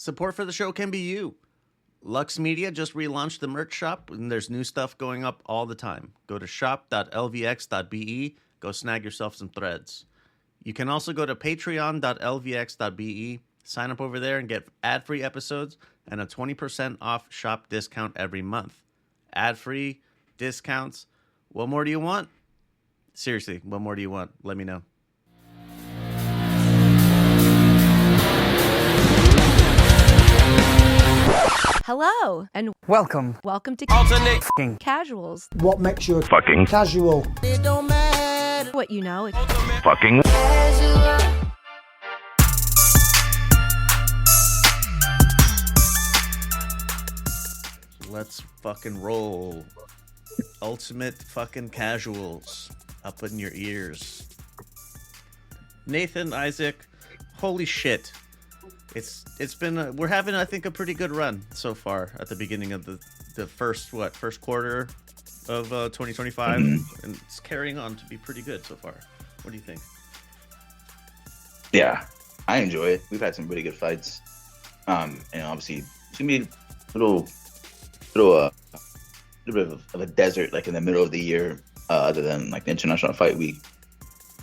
Support for the show can be you. Lux Media just relaunched the merch shop, and there's new stuff going up all the time. Go to shop.lvx.be, go snag yourself some threads. You can also go to patreon.lvx.be, sign up over there and get ad-free episodes and a 20% off shop discount every month. Ad-free, discounts. What more do you want? Seriously, what more do you want? Let me know. Hello and Welcome welcome to Alternate f***ing Casuals. What makes you fucking casual? it don't matter. What you know, Fucking Let's fucking roll. Ultimate fucking casuals up in your ears. Nathan, Isaac, holy shit. It's been we're having, I think, a pretty good run so far at the beginning of the first quarter of 2025, and it's carrying on to be pretty good so far. What do you think? Yeah, I enjoy it. We've had some really good fights. And obviously it's gonna be a little bit of a desert, like in the middle of the year, other than like the International Fight Week.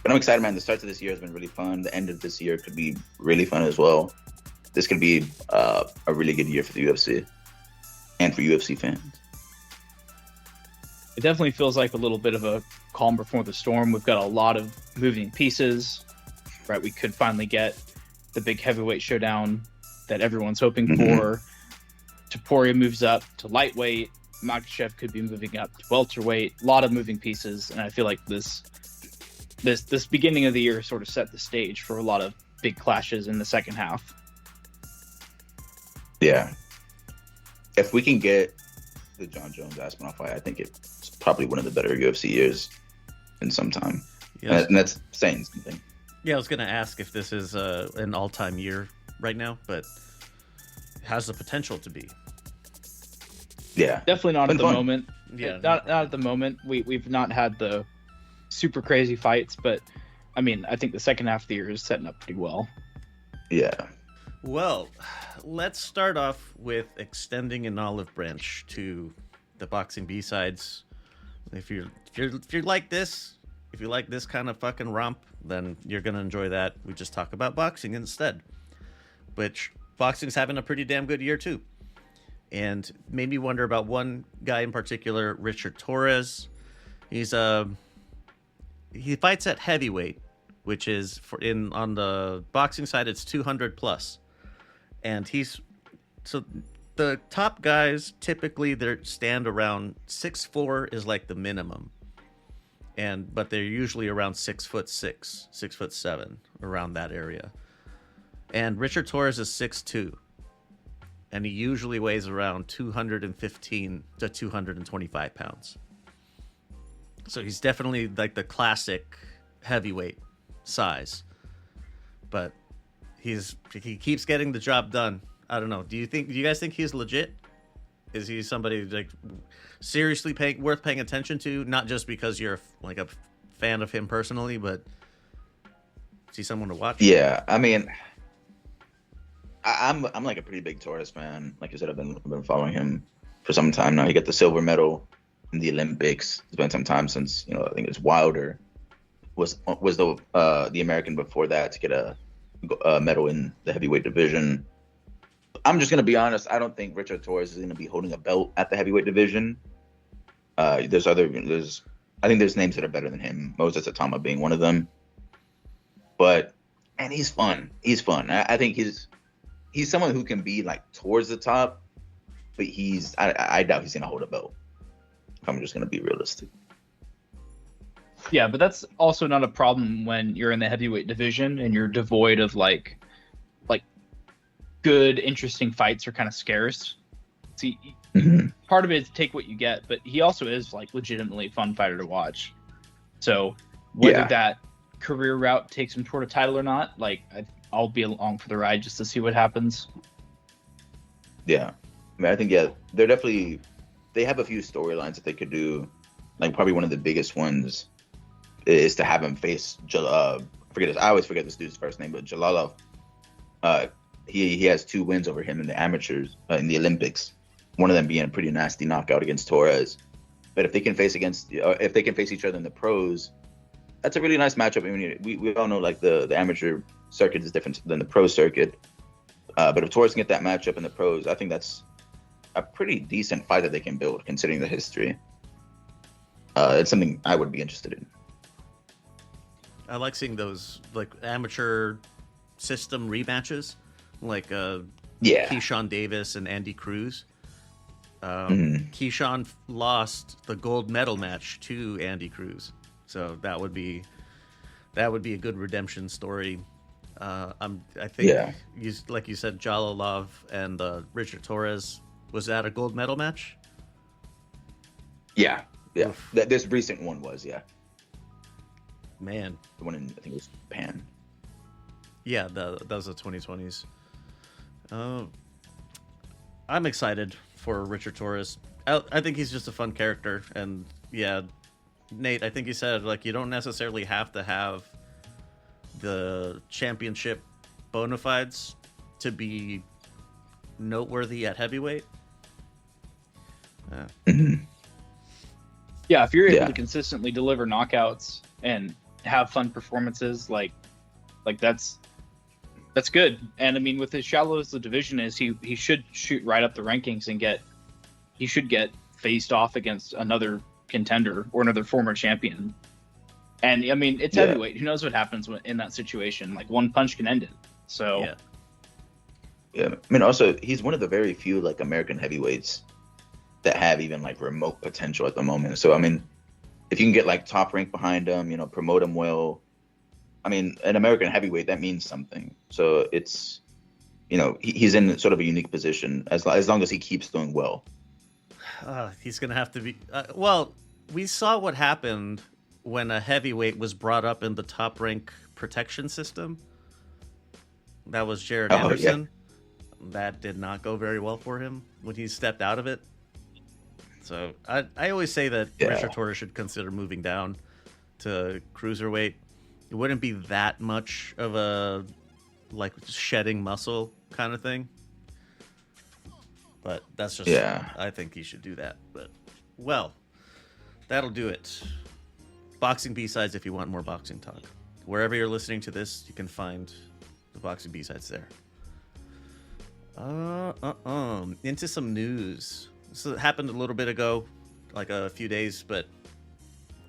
But I'm excited, man. The start of this year has been really fun. The end of this year could be really fun as well. This could be a really good year for the UFC and for UFC fans. It definitely feels like a little bit of a calm before the storm. We've got a lot of moving pieces, right? We could finally get the big heavyweight showdown that everyone's hoping for. Topuria moves up to lightweight. Makhachev could be moving up to welterweight. A lot of moving pieces, and I feel like this beginning of the year sort of set the stage for a lot of big clashes in the second half. Yeah. If we can get the John Jones Aspinall fight, I think it's probably one of the better UFC years in some time. Yeah. And that's saying something. Yeah, I was gonna ask if this is an all-time year right now, but it has the potential to be. Yeah. Definitely not at the fun. moment. Yeah, Not at the moment. We've not had the super crazy fights, but I mean, I think the second half of the year is setting up pretty well. Yeah. Well, let's start off with extending an olive branch to the boxing B-sides. If you like this, if you like this kind of fucking romp, then you're gonna enjoy that. We just talk about boxing instead, which boxing's having a pretty damn good year too, and made me wonder about one guy in particular, Richard Torres. He fights at heavyweight, which is on the boxing side, it's 200 plus. And the top guys typically they stand around 6'4" is like the minimum, but they're usually around 6'6", 6'7", around that area. And Richard Torres is 6'2", and he usually weighs around 215 to 225 pounds. So he's definitely like the classic heavyweight size, but he keeps getting the job done. I don't know. Do you guys think he's legit? Is he somebody like seriously worth paying attention to? Not just because you're like a fan of him personally, but is he someone to watch? Yeah. I mean, I'm like a pretty big Torres fan. Like I said, I've been following him for some time now. He got the silver medal in the Olympics. It's been some time since, I think it's Wilder was the American before that to get a medal in the heavyweight division. I'm just gonna be honest. I don't think Richard Torres is gonna be holding a belt at the heavyweight division. I think there's names that are better than him. Moses Atama being one of them. But he's fun. I think he's someone who can be like towards the top, but I doubt he's gonna hold a belt. I'm just gonna be realistic. Yeah, but that's also not a problem when you're in the heavyweight division and you're devoid of like good, interesting fights are kind of scarce. See, part of it is take what you get, but he also is like legitimately a fun fighter to watch. So whether that career route takes him toward a title or not, like I'll be along for the ride just to see what happens. Yeah, I mean, I think they have a few storylines that they could do. Like probably one of the biggest ones is to have him face I always forget this dude's first name, but Jalalov he has 2 wins over him in the amateurs in the Olympics. One of them being a pretty nasty knockout against Torres. But if they can face each other in the pros, that's a really nice matchup. I mean, we all know like the amateur circuit is different than the pro circuit. But if Torres can get that matchup in the pros, I think that's a pretty decent fight that they can build, considering the history. It's something I would be interested in. I like seeing those like amateur system rematches, like Keyshawn Davis and Andy Cruz. Keyshawn lost the gold medal match to Andy Cruz, so that would be a good redemption story. I think like you said, Jalalov and Richard Torres, was that a gold medal match? Yeah. This recent one was, Man, the one in, I think it was Japan. Yeah, that was the 2020s. I'm excited for Richard Torres. I think he's just a fun character, and yeah, Nate, I think you said like you don't necessarily have to have the championship bona fides to be noteworthy at heavyweight. Yeah, if you're able to consistently deliver knockouts and have fun performances, like that's good. And I mean, with as shallow as the division is, he should shoot right up the rankings and he should get faced off against another contender or another former champion. And I mean, it's heavyweight. Who knows what happens in that situation? Like one punch can end it. So yeah. I mean, also he's one of the very few like American heavyweights that have even like remote potential at the moment. So I mean, if you can get like Top Rank behind him, you know, promote him well. I mean, an American heavyweight, that means something. So it's, you know, he's in sort of a unique position as long as he keeps doing well. He's gonna have to be. Well, we saw what happened when a heavyweight was brought up in the Top Rank protection system. That was Jared Anderson. Yeah. That did not go very well for him when he stepped out of it. So I always say that Richard Torres should consider moving down to cruiserweight. It wouldn't be that much of a like shedding muscle kind of thing. But that's just I think he should do that. But well, that'll do it. Boxing B-sides if you want more boxing talk. Wherever you're listening to this, you can find the boxing B-sides there. Into some news. So it happened a little bit ago, like a few days, but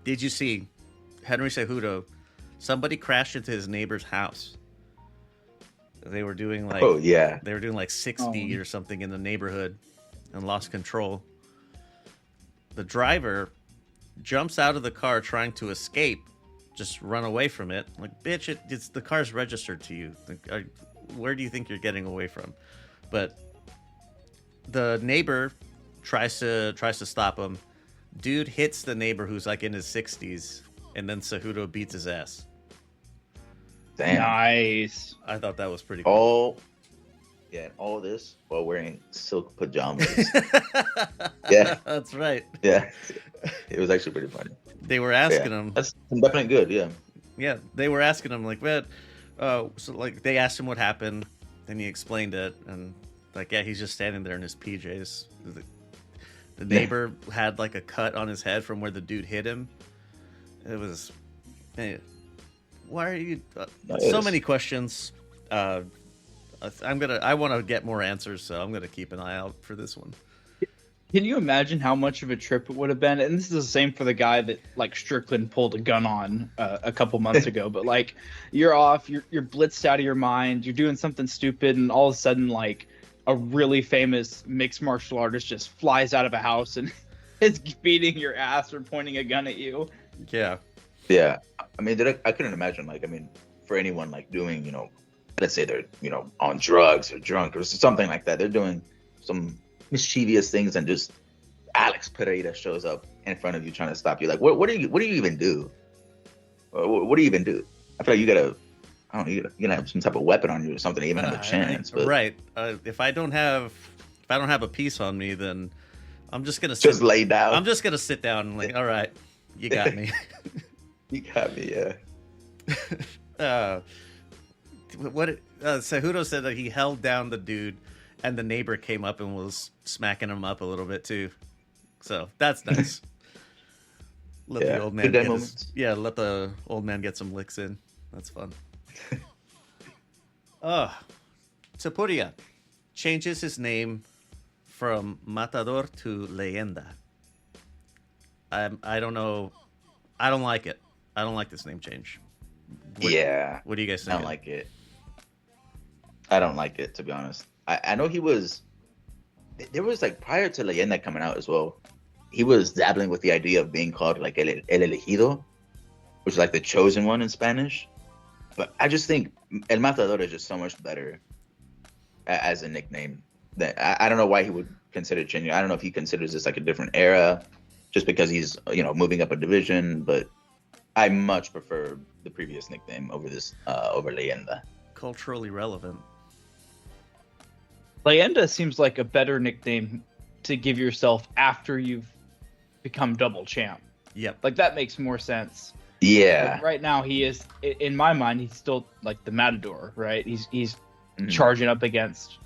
did you see Henry Cejudo? Somebody crashed into his neighbor's house. They were doing like they were doing like 60 or something in the neighborhood and lost control. The driver jumps out of the car trying to escape, just run away from it. Like, bitch, it's the car's registered to you. Where do you think you're getting away from? But the neighbor tries to stop him. Dude hits the neighbor who's like in his 60s, and then Cejudo beats his ass. Damn. Nice. I thought that was pretty cool. All this while wearing silk pajamas. Yeah. That's right. Yeah. It was actually pretty funny. They were asking him. That's definitely good, yeah. Yeah, they were asking him, like, man, so like they asked him what happened, then he explained it, and like, yeah, he's just standing there in his PJs. The neighbor had like a cut on his head from where the dude hit him. It was, man, why are you? So many questions. I want to get more answers, so I'm gonna keep an eye out for this one. Can you imagine how much of a trip it would have been? And this is the same for the guy that like Strickland pulled a gun on a couple months ago. But like, you're off, you're blitzed out of your mind, you're doing something stupid, and all of a sudden, like, a really famous mixed martial artist just flies out of a house and is beating your ass or pointing a gun at you. Yeah. Yeah. I mean, I couldn't imagine, like, I mean, for anyone like doing, you know, let's say they're, you know, on drugs or drunk or something like that. They're doing some mischievous things, and just Alex Pereira shows up in front of you trying to stop you. Like, what do you even do? What do you even do? I feel like you gotta have some type of weapon on you or something to even have a chance. But... Right. If I don't have a piece on me, then I'm just gonna lay down. I'm just gonna sit down and like, all right, you got me. You got me, yeah. Cejudo said that he held down the dude, and the neighbor came up and was smacking him up a little bit too. So that's nice. Let the old man good dad get moments. let the old man get some licks in. That's fun. Topuria changes his name from Matador to Leyenda. I don't know. I don't like it. I don't like this name change. What do you guys I think? don't like it. I don't like it, to be honest. I know he was. There was like prior to Leyenda coming out as well. He was dabbling with the idea of being called like El Elegido, which is like the chosen one in Spanish. But I just think El Matador is just so much better as a nickname. That I don't know why he would consider changing. I don't know if he considers this like a different era, just because he's moving up a division. But I much prefer the previous nickname over this over Leyenda. Culturally relevant. Leyenda seems like a better nickname to give yourself after you've become double champ. Yep. Like that makes more sense. Yeah. Like, right now he is, in my mind, he's still like the Matador, right? He's Mhm. charging up against,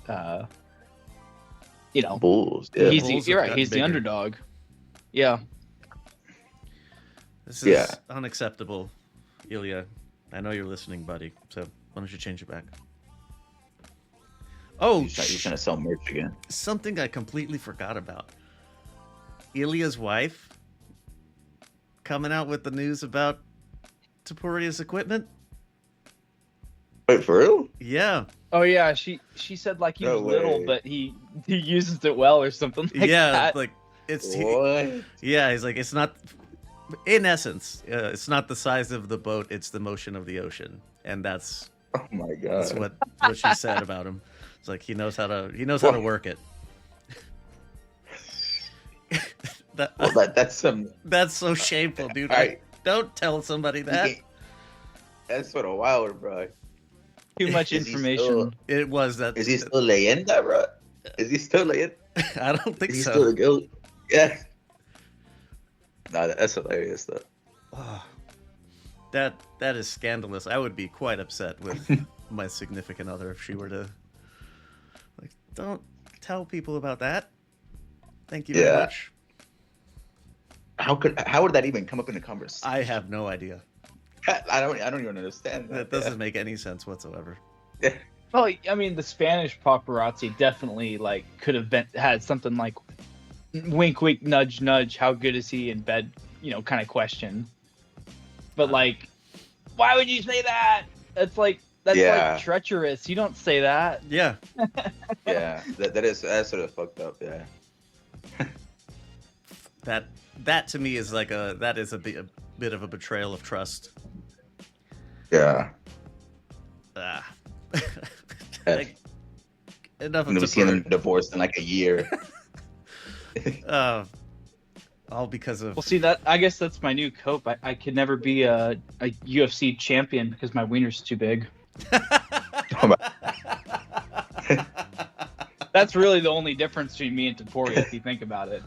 Bulls. Yeah. he's Bulls you're have right. gotten He's the bigger. underdog. Yeah. This is Yeah. unacceptable, Ilya. I know you're listening, buddy. So why don't you change it back? Oh, He's trying to sell merch again. something I completely forgot about. Ilya's wife coming out with the news about Topuria's equipment. Wait, for real? Yeah, Oh yeah. She said like he's No little, way. but he uses it well or something like yeah, that. like it's What? yeah. He's like it's not. In essence, it's not the size of the boat; it's the motion of the ocean, and that's Oh my god. what she said about him. It's like he knows how to work it. That's some. That's so shameful, dude. Alright. Don't tell somebody that. That's sort of wild, bro. Too much Is he information. still- It was that. Is he still Leyenda, bro? Is he still Leyenda? I don't think Is he so. still the goat? Yeah. No, that's hilarious though. Oh, that is scandalous. I would be quite upset with my significant other if she were to like. Don't tell people about that. Thank you very Yeah. much. How would that even come up in a conversation? I have no idea. I don't even understand That doesn't make any sense whatsoever. Yeah. Well, I mean, the Spanish paparazzi definitely like could have had something like wink, wink, nudge, nudge. How good is he in bed? Kind of question. But like, why would you say that? That's like Yeah. treacherous. You don't say that. Yeah, Yeah, that's sort of fucked up. Yeah. that to me is like a bit of a betrayal of trust. Yeah. Ah. Yeah. Like, enough of Never seen them Topuri. divorced in like a year. All because of Well, see that. I guess that's my new cope. I could never be a UFC champion because my wiener's too big. That's really the only difference between me and Topuria, if you think about it.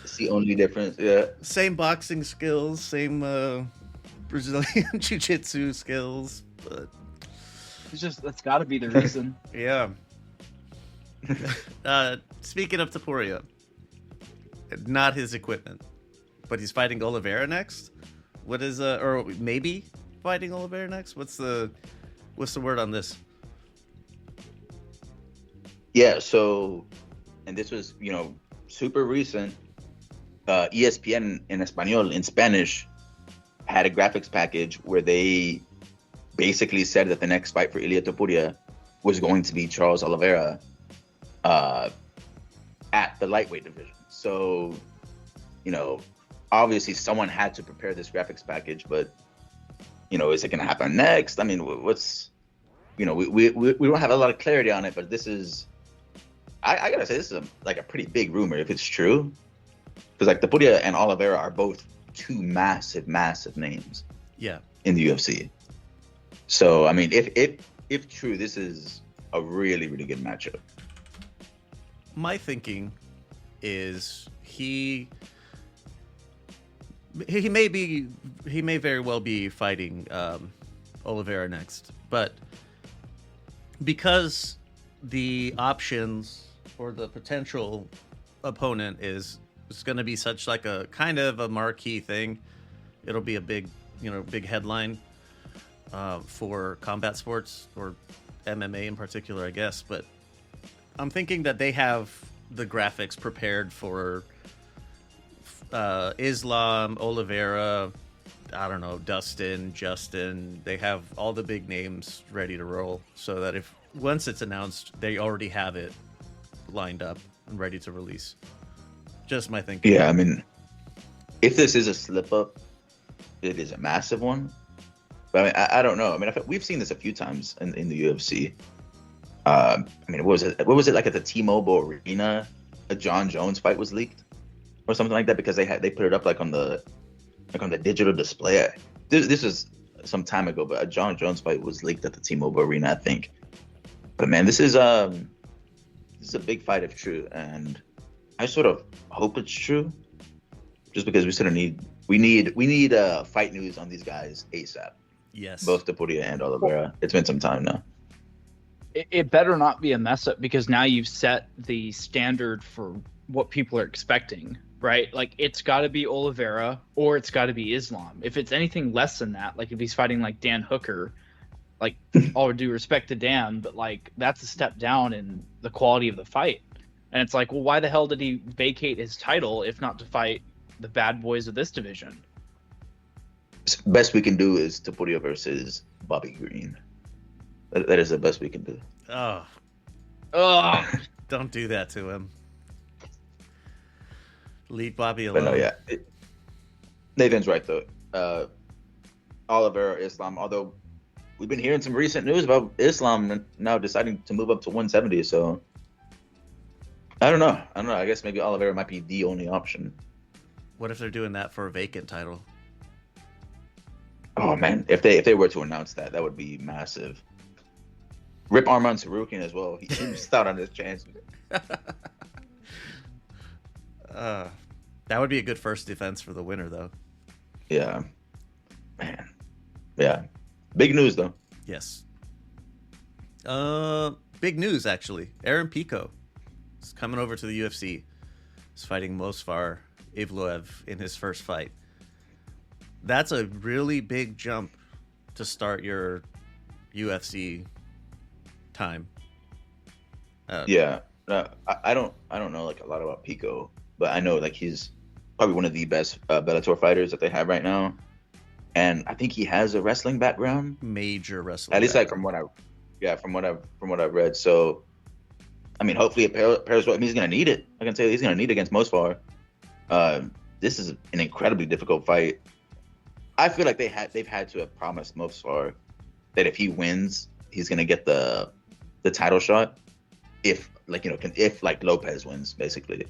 It's the only difference. Yeah. same boxing skills, same Brazilian jiu-jitsu skills, but It's just that's got to be the reason. yeah. Speaking of Topuria, not his equipment, but he's fighting Oliveira next. What is or maybe fighting Oliveira next? What's the word on this? Yeah. So, and this was super recent. ESPN in Espanol, in Spanish, had a graphics package where they basically said that the next fight for Ilia Topuria was going to be Charles Oliveira at the lightweight division. So, obviously someone had to prepare this graphics package, but, is it going to happen next? I mean, what's, we don't have a lot of clarity on it, but this is, I gotta say, this is like a pretty big rumor if it's true. Because like Topuria and Oliveira are both two massive, massive names Yeah. in the UFC. So I mean, if true, this is a really, really good matchup. My thinking is he may very well be fighting Oliveira next, but because the options or the potential opponent is it's going to be such like a kind of a marquee thing. It'll be a big, big headline for combat sports or MMA in particular, I guess. But I'm thinking that they have the graphics prepared for Islam, Oliveira, I don't know, Dustin, Justin. They have all the big names ready to roll, so that if once it's announced, they already have it lined up and ready to release. Just my thinking. Yeah, I mean, if this is a slip up, it is a massive one. But I mean, I don't know. I mean, we've seen this a few times in the UFC. I mean, what was it like at the T-Mobile Arena? A John Jones fight was leaked, or something like that, because they put it up like on the digital display. This was some time ago, but a John Jones fight was leaked at the T-Mobile Arena, I think. But man, this is a big fight if true, and I sort of hope it's true, just because we sort of need fight news on these guys ASAP. Yes, both Topuria and Oliveira. It's been some time now. It better not be a mess up, because now you've set the standard for what people are expecting, right? Like, it's got to be Oliveira or it's got to be Islam. If it's anything less than that, like if he's fighting like Dan Hooker, like all due respect to Dan, but like that's a step down in the quality of the fight. And it's like, well, why the hell did he vacate his title if not to fight the bad boys of this division? Best we can do is Topuria versus Bobby Green. That is the best we can do. Oh, don't do that to him. Leave Bobby alone. But no, yeah. Nathan's right, though. Oliveira, Islam, although we've been hearing some recent news about Islam now deciding to move up to 170, so I don't know. I guess maybe Oliveira might be the only option. What if they're doing that for a vacant title? Oh, man. If they were to announce that would be massive. Rip Arman Sarukian as well. He missed out on his chance. That would be a good first defense for the winner, though. Yeah. Man. Yeah. Big news, though. Yes. Big news, actually. Aaron Pico is coming over to the UFC. He's fighting Movsar Evloev in his first fight. That's a really big jump to start your UFC time. Yeah. I don't know like a lot about Pico, but I know like he's probably one of the best Bellator fighters that they have right now, and I think he has a wrestling background, major wrestling. At least like from what I've read. So, I mean, hopefully it pairs well. I mean, he's gonna need it. I can tell you, he's gonna need it against Movsar. This is an incredibly difficult fight. I feel like they've had to have promised Movsar that if he wins, he's gonna get the title shot. If Lopez wins, basically.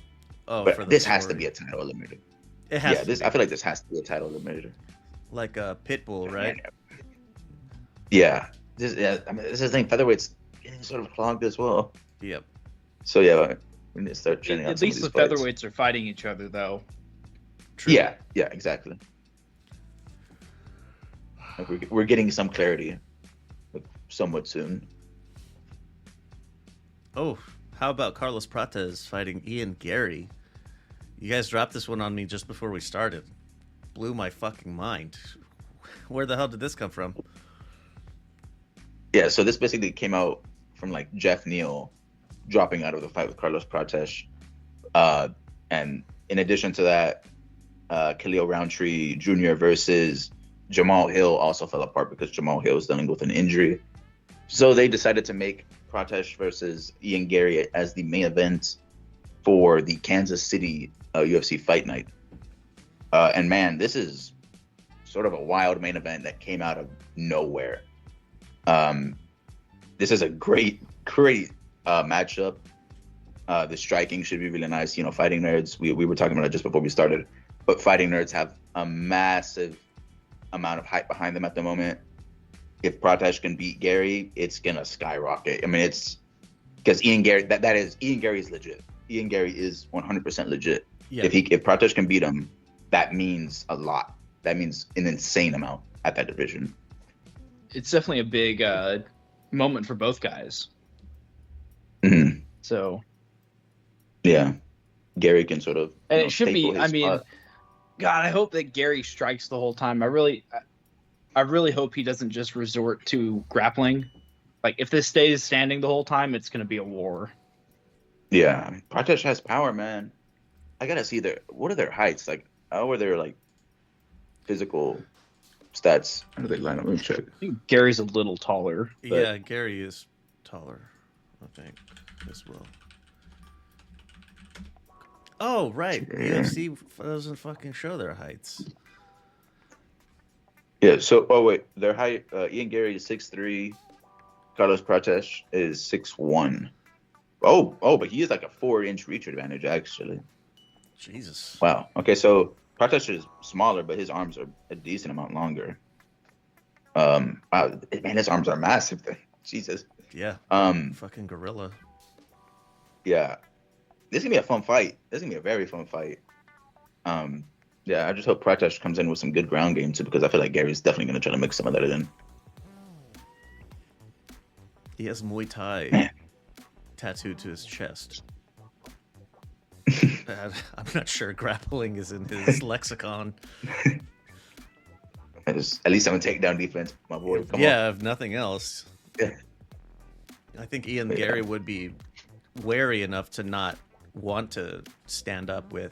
Oh, but this has to be a title eliminator. It has. I feel like this has to be a title eliminator. Like a Pitbull, right? Yeah. This is the thing. Featherweight's getting sort of clogged as well. Yep. So yeah, we need to start training. At least the featherweights are fighting each other, though. True. Yeah, exactly. Like we're getting some clarity, like, somewhat soon. Oh, how about Carlos Prates fighting Ian Gary? You guys dropped this one on me just before we started. Blew my fucking mind. Where the hell did this come from? Yeah, so this basically came out from like Jeff Neal dropping out of the fight with Carlos Prates. And in addition to that, Khalil Roundtree Jr. versus Jamal Hill also fell apart because Jamal Hill was dealing with an injury. So they decided to make Prates versus Ian Gary as the main event for the Kansas City UFC Fight Night. And man, this is sort of a wild main event that came out of nowhere. This is a great matchup. The striking should be really nice. You know, Fighting Nerds, we were talking about it just before we started, but Fighting Nerds have a massive amount of hype behind them at the moment. If Prates can beat Gary, it's gonna skyrocket. I mean, it's because Ian Gary, Ian Gary is legit. Ian Gary is 100% legit. Yeah. If Prates can beat him, that means a lot. That means an insane amount at that division. It's definitely a big moment for both guys. Mhm. So, Yeah, Gary can sort of. and you know, it should be. staple his I mean, spot. God, I hope that Gary strikes the whole time. I really hope he doesn't just resort to grappling. Like, if this stays standing the whole time, it's going to be a war. Yeah, I mean, Pratesh has power, man. I gotta see what are their heights like? How are their like physical stats? How do they line up? Let me check. I think Gary's a little taller. But Yeah, Gary is taller, I think, as well. Oh, right. Yeah. UFC doesn't fucking show their heights. Yeah. So, oh wait, their height. Ian Gary is 6'3". Carlos Pratesh is 6'1". Oh, but he is like a 4-inch reach advantage actually. Jesus. Wow. Okay, so Pratesh is smaller, but his arms are a decent amount longer. Wow, man, his arms are massive. Jesus. Yeah. Um, Fucking gorilla. yeah. This is gonna be a fun fight. This is gonna be a very fun fight. Yeah, I just hope Pratesh comes in with some good ground game too, because I feel like Gary's definitely gonna try to mix some of that in. He has Muay Thai Man. tattooed to his chest. I'm not sure grappling is in his lexicon. At least I'm a takedown defense, my boy. Come on. Yeah, if nothing else. Yeah. I think Ian Yeah. Gary would be wary enough to not want to stand up with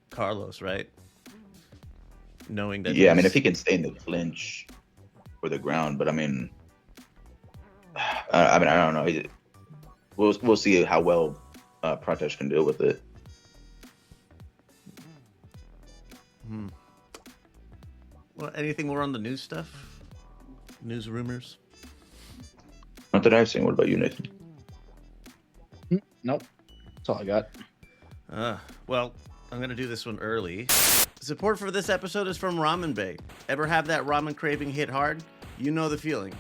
Carlos, right? Knowing that. Yeah, I mean, he's- if he can stay in the clinch or the ground, but I mean, I don't know. We'll see how well Pratesh can deal with it. Well, anything more on the news stuff? News rumors? Not that I've seen. What about you, Nathan? nope, that's all I got. Well, I'm going to do this one early. Support for this episode is from Ramen Bay. Ever have that ramen craving hit hard? You know the feeling.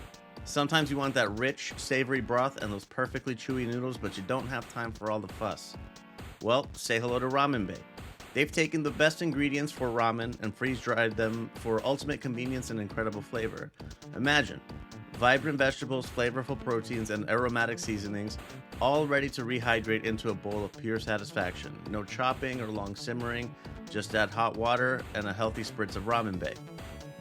Sometimes you want that rich, savory broth and those perfectly chewy noodles, but you don't have time for all the fuss. Well, say hello to Ramen Bay. They've taken the best ingredients for ramen and freeze-dried them for ultimate convenience and incredible flavor. Imagine, vibrant vegetables, flavorful proteins, and aromatic seasonings, all ready to rehydrate into a bowl of pure satisfaction. No chopping or long simmering, just add hot water and a healthy spritz of Ramen Bay.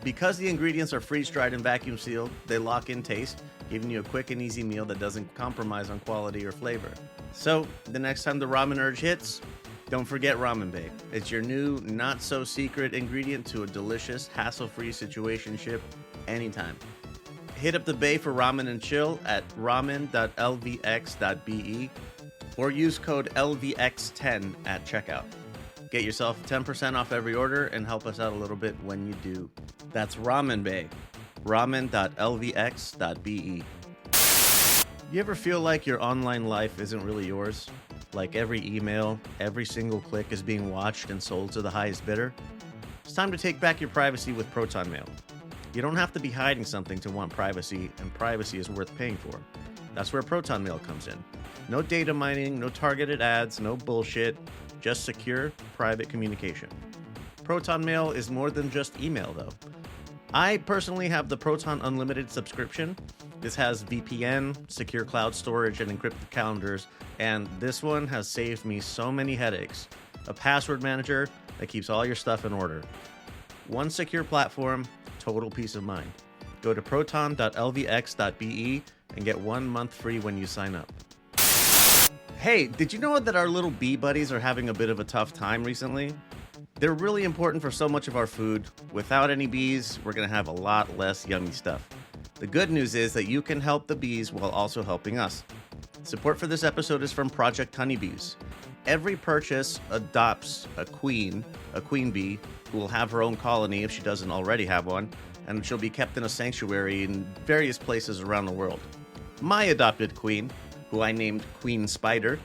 Because the ingredients are freeze-dried and vacuum sealed, they lock in taste, giving you a quick and easy meal that doesn't compromise on quality or flavor. So, the next time the ramen urge hits, don't forget Ramen Bay. It's your new, not-so-secret ingredient to a delicious, hassle-free situationship anytime. Hit up the Bay for ramen and chill at ramen.lvx.be or use code LVX10 at checkout. Get yourself 10% off every order and help us out a little bit when you do. That's Ramen Bay. ramen.lvx.be. You ever feel like your online life isn't really yours? Like every email, every single click is being watched and sold to the highest bidder? It's time to take back your privacy with Proton Mail. You don't have to be hiding something to want privacy, and privacy is worth paying for. That's where Proton Mail comes in. No data mining, no targeted ads, no bullshit, just secure, private communication. Proton Mail is more than just email, though. I personally have the Proton Unlimited subscription. This has VPN, secure cloud storage, and encrypted calendars, and this one has saved me so many headaches. A password manager that keeps all your stuff in order. One secure platform, total peace of mind. Go to proton.lvx.be and get 1 month free when you sign up. Hey, did you know that our little bee buddies are having a bit of a tough time recently? They're really important for so much of our food. Without any bees, we're going to have a lot less yummy stuff. The good news is that you can help the bees while also helping us. Support for this episode is from Project Honeybees. Every purchase adopts a queen bee, who will have her own colony if she doesn't already have one, and she'll be kept in a sanctuary in various places around the world. My adopted queen, who I named Queen Spider,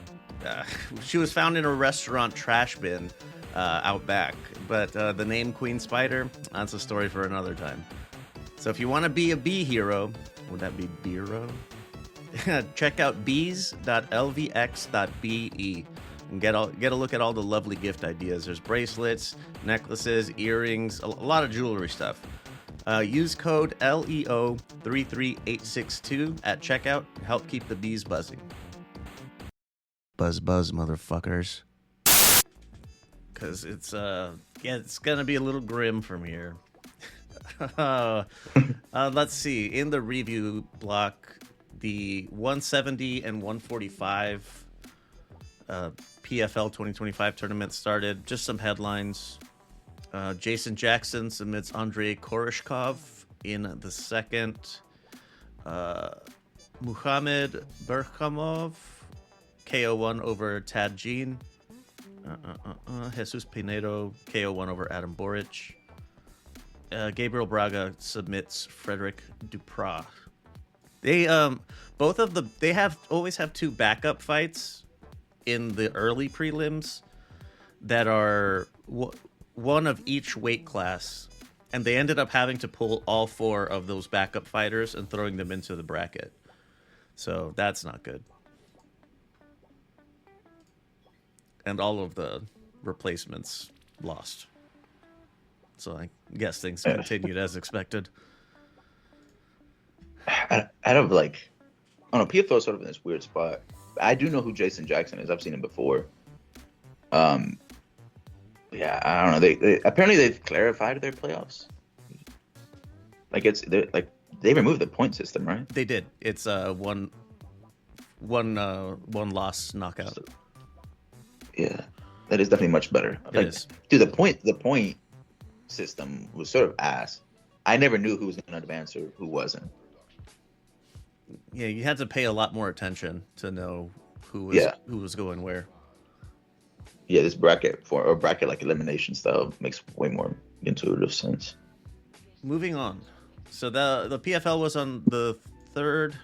she was found in a restaurant trash bin out back, but the name Queen Spider, that's a story for another time. So if you want to be a bee hero, would that be Beero? Check out bees.lvx.be and get a look at all the lovely gift ideas. There's bracelets, necklaces, earrings, a lot of jewelry stuff. Use code LEO33862 at checkout to help keep the bees buzzing. Buzz, buzz, motherfuckers. Because it's gonna be a little grim from here. Let's see. In the review block, the 170 and 145 PFL 2025 tournament started. Just some headlines. Jason Jackson submits Andrei Koreshkov in the second. Muhammad Berkhamov KO1 over Tad Jean. Jesus Pinedo KO1 over Adam Boric. Gabriel Braga submits Frederick Duprat. They always have two backup fights in the early prelims that are one of each weight class, and they ended up having to pull all four of those backup fighters and throwing them into the bracket. So that's not good. And all of the replacements lost. So I guess things continued as expected. Out of like, I don't know, PFL is sort of in this weird spot. I do know who Jason Jackson is. I've seen him before. Yeah, I don't know. They apparently they've clarified their playoffs. Like they removed the point system, right? They did. It's one loss knockout. Yeah, that is definitely much better. It is. Dude, the point system was sort of ass. I never knew who was going to advance or who wasn't. Yeah, you had to pay a lot more attention to know who was going where. Yeah, this bracket like elimination style makes way more intuitive sense. Moving on. So the PFL was on the 3rd.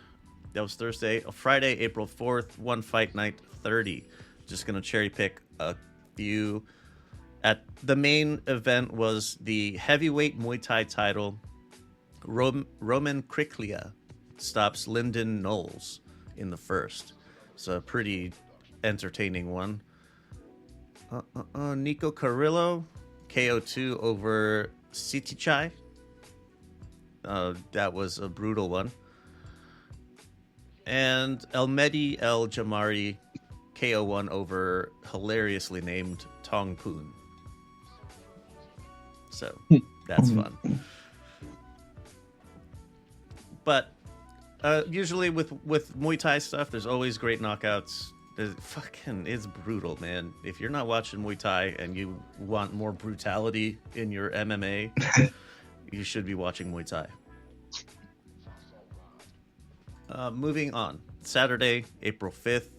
That was Thursday. Friday, April 4th. One fight night 30. Just going to cherry pick a few. At the main event was the heavyweight Muay Thai title. Roman Kriklia stops Lyndon Knowles in the first. So a pretty entertaining one. Nico Carrillo, KO2 over Sitichai. That was a brutal one. And Elmedi El Jamari, KO1 over hilariously named Tong Poon. So that's fun. But usually with Muay Thai stuff, there's always great knockouts. It's brutal, man. If you're not watching Muay Thai and you want more brutality in your MMA, you should be watching Muay Thai. Moving on. Saturday, April 5th,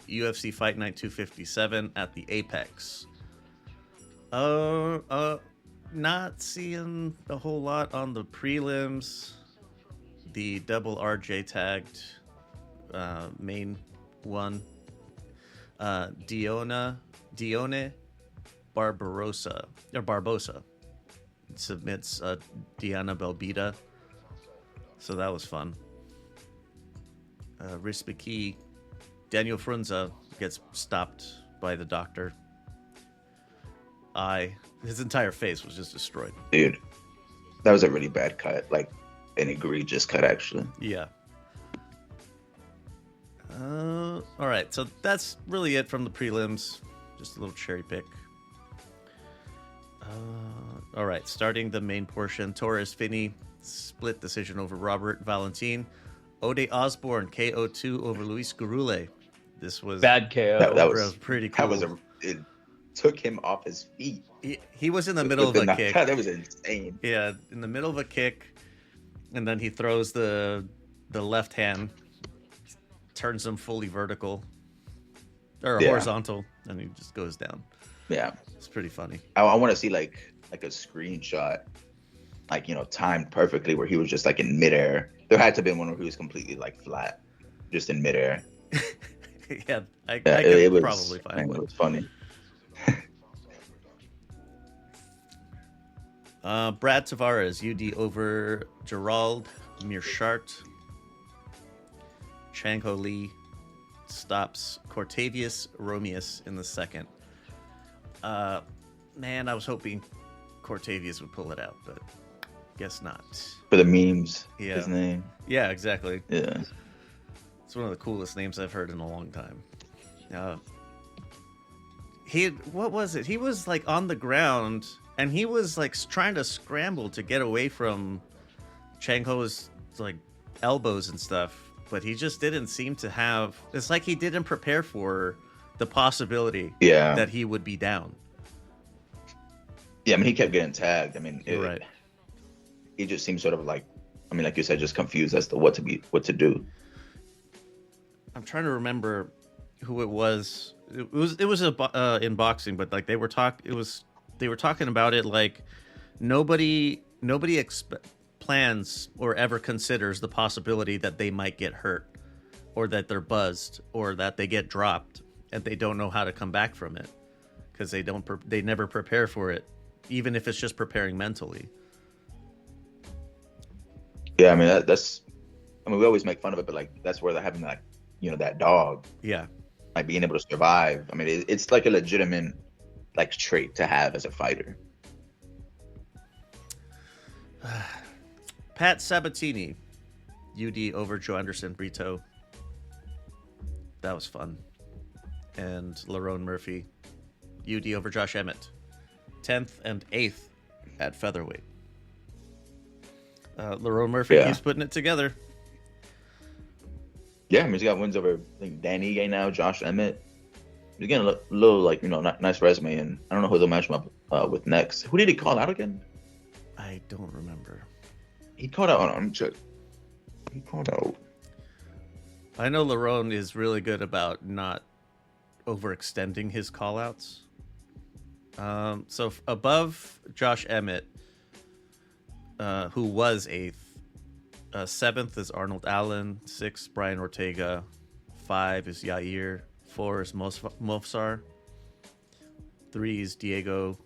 UFC Fight Night 257 at the Apex. Not seeing a whole lot on the prelims. The double RJ tagged main one. Dione Barbosa submits Diana Belbita. So that was fun. Rispiki, Daniel Frunza gets stopped by the doctor. His entire face was just destroyed. Dude, that was a really bad cut. Like an egregious cut, actually. Yeah. All right, so that's really it from the prelims. Just a little cherry pick. All right, starting the main portion. Torres Finney, split decision over Robert Valentin. Ode Osborne, KO2 over Luis Gurule. This was Bad KO. That was pretty cool. It took him off his feet. He was in the middle of a kick. That was insane. Yeah, in the middle of a kick, and then he throws the left hand, turns him fully vertical or horizontal, and he just goes down. Yeah, it's pretty funny. I want to see like a screenshot, like, you know, timed perfectly, where he was just like in midair. There had to have been one where he was completely like flat, just in midair. I could probably find one. It was funny. Brad Tavares, UD over Gerald Mearshart. Chang Ho Lee stops Cortavius Romeus in the second. Man, I was hoping Cortavius would pull it out, but Guess not. For the memes, Yeah. his name. Yeah, exactly. Yeah. It's one of the coolest names I've heard in a long time. What was it? He was like on the ground and he was like trying to scramble to get away from Chang Ho's like elbows and stuff, but he just didn't seem to have. It's like he didn't prepare for the possibility that he would be down. Yeah, I mean, he kept getting tagged. I mean, Right. He just seemed sort of like, I mean, like you said, just confused as to what to do. I'm trying to remember who it was. It was in boxing, but like they were talking about it like nobody plans or ever considers the possibility that they might get hurt, or that they're buzzed, or that they get dropped and they don't know how to come back from it because they never prepare for it, even if it's just preparing mentally. Yeah, I mean that's. I mean, we always make fun of it, but like that's where they're having that, that dog. Yeah. Like being able to survive. I mean, it's like a legitimate like trait to have as a fighter. Pat Sabatini, UD over Joe Anderson Brito. That was fun. And Lerone Murphy, UD over Josh Emmett, 10th and 8th at featherweight. Lerone Murphy keeps putting it together. Yeah, I mean, he's got wins over, I think, Dan Ige now, Josh Emmett. He's getting a little like, nice resume, and I don't know who they'll match him up with next. Who did he call out again? I don't remember. He called out on check. He called out. I know Lerone is really good about not overextending his callouts. So above Josh Emmett, who was 8th, 7th is Arnold Allen, 6th Brian Ortega, 5 is Yair, 4 is Mofsar, 3 is Diego,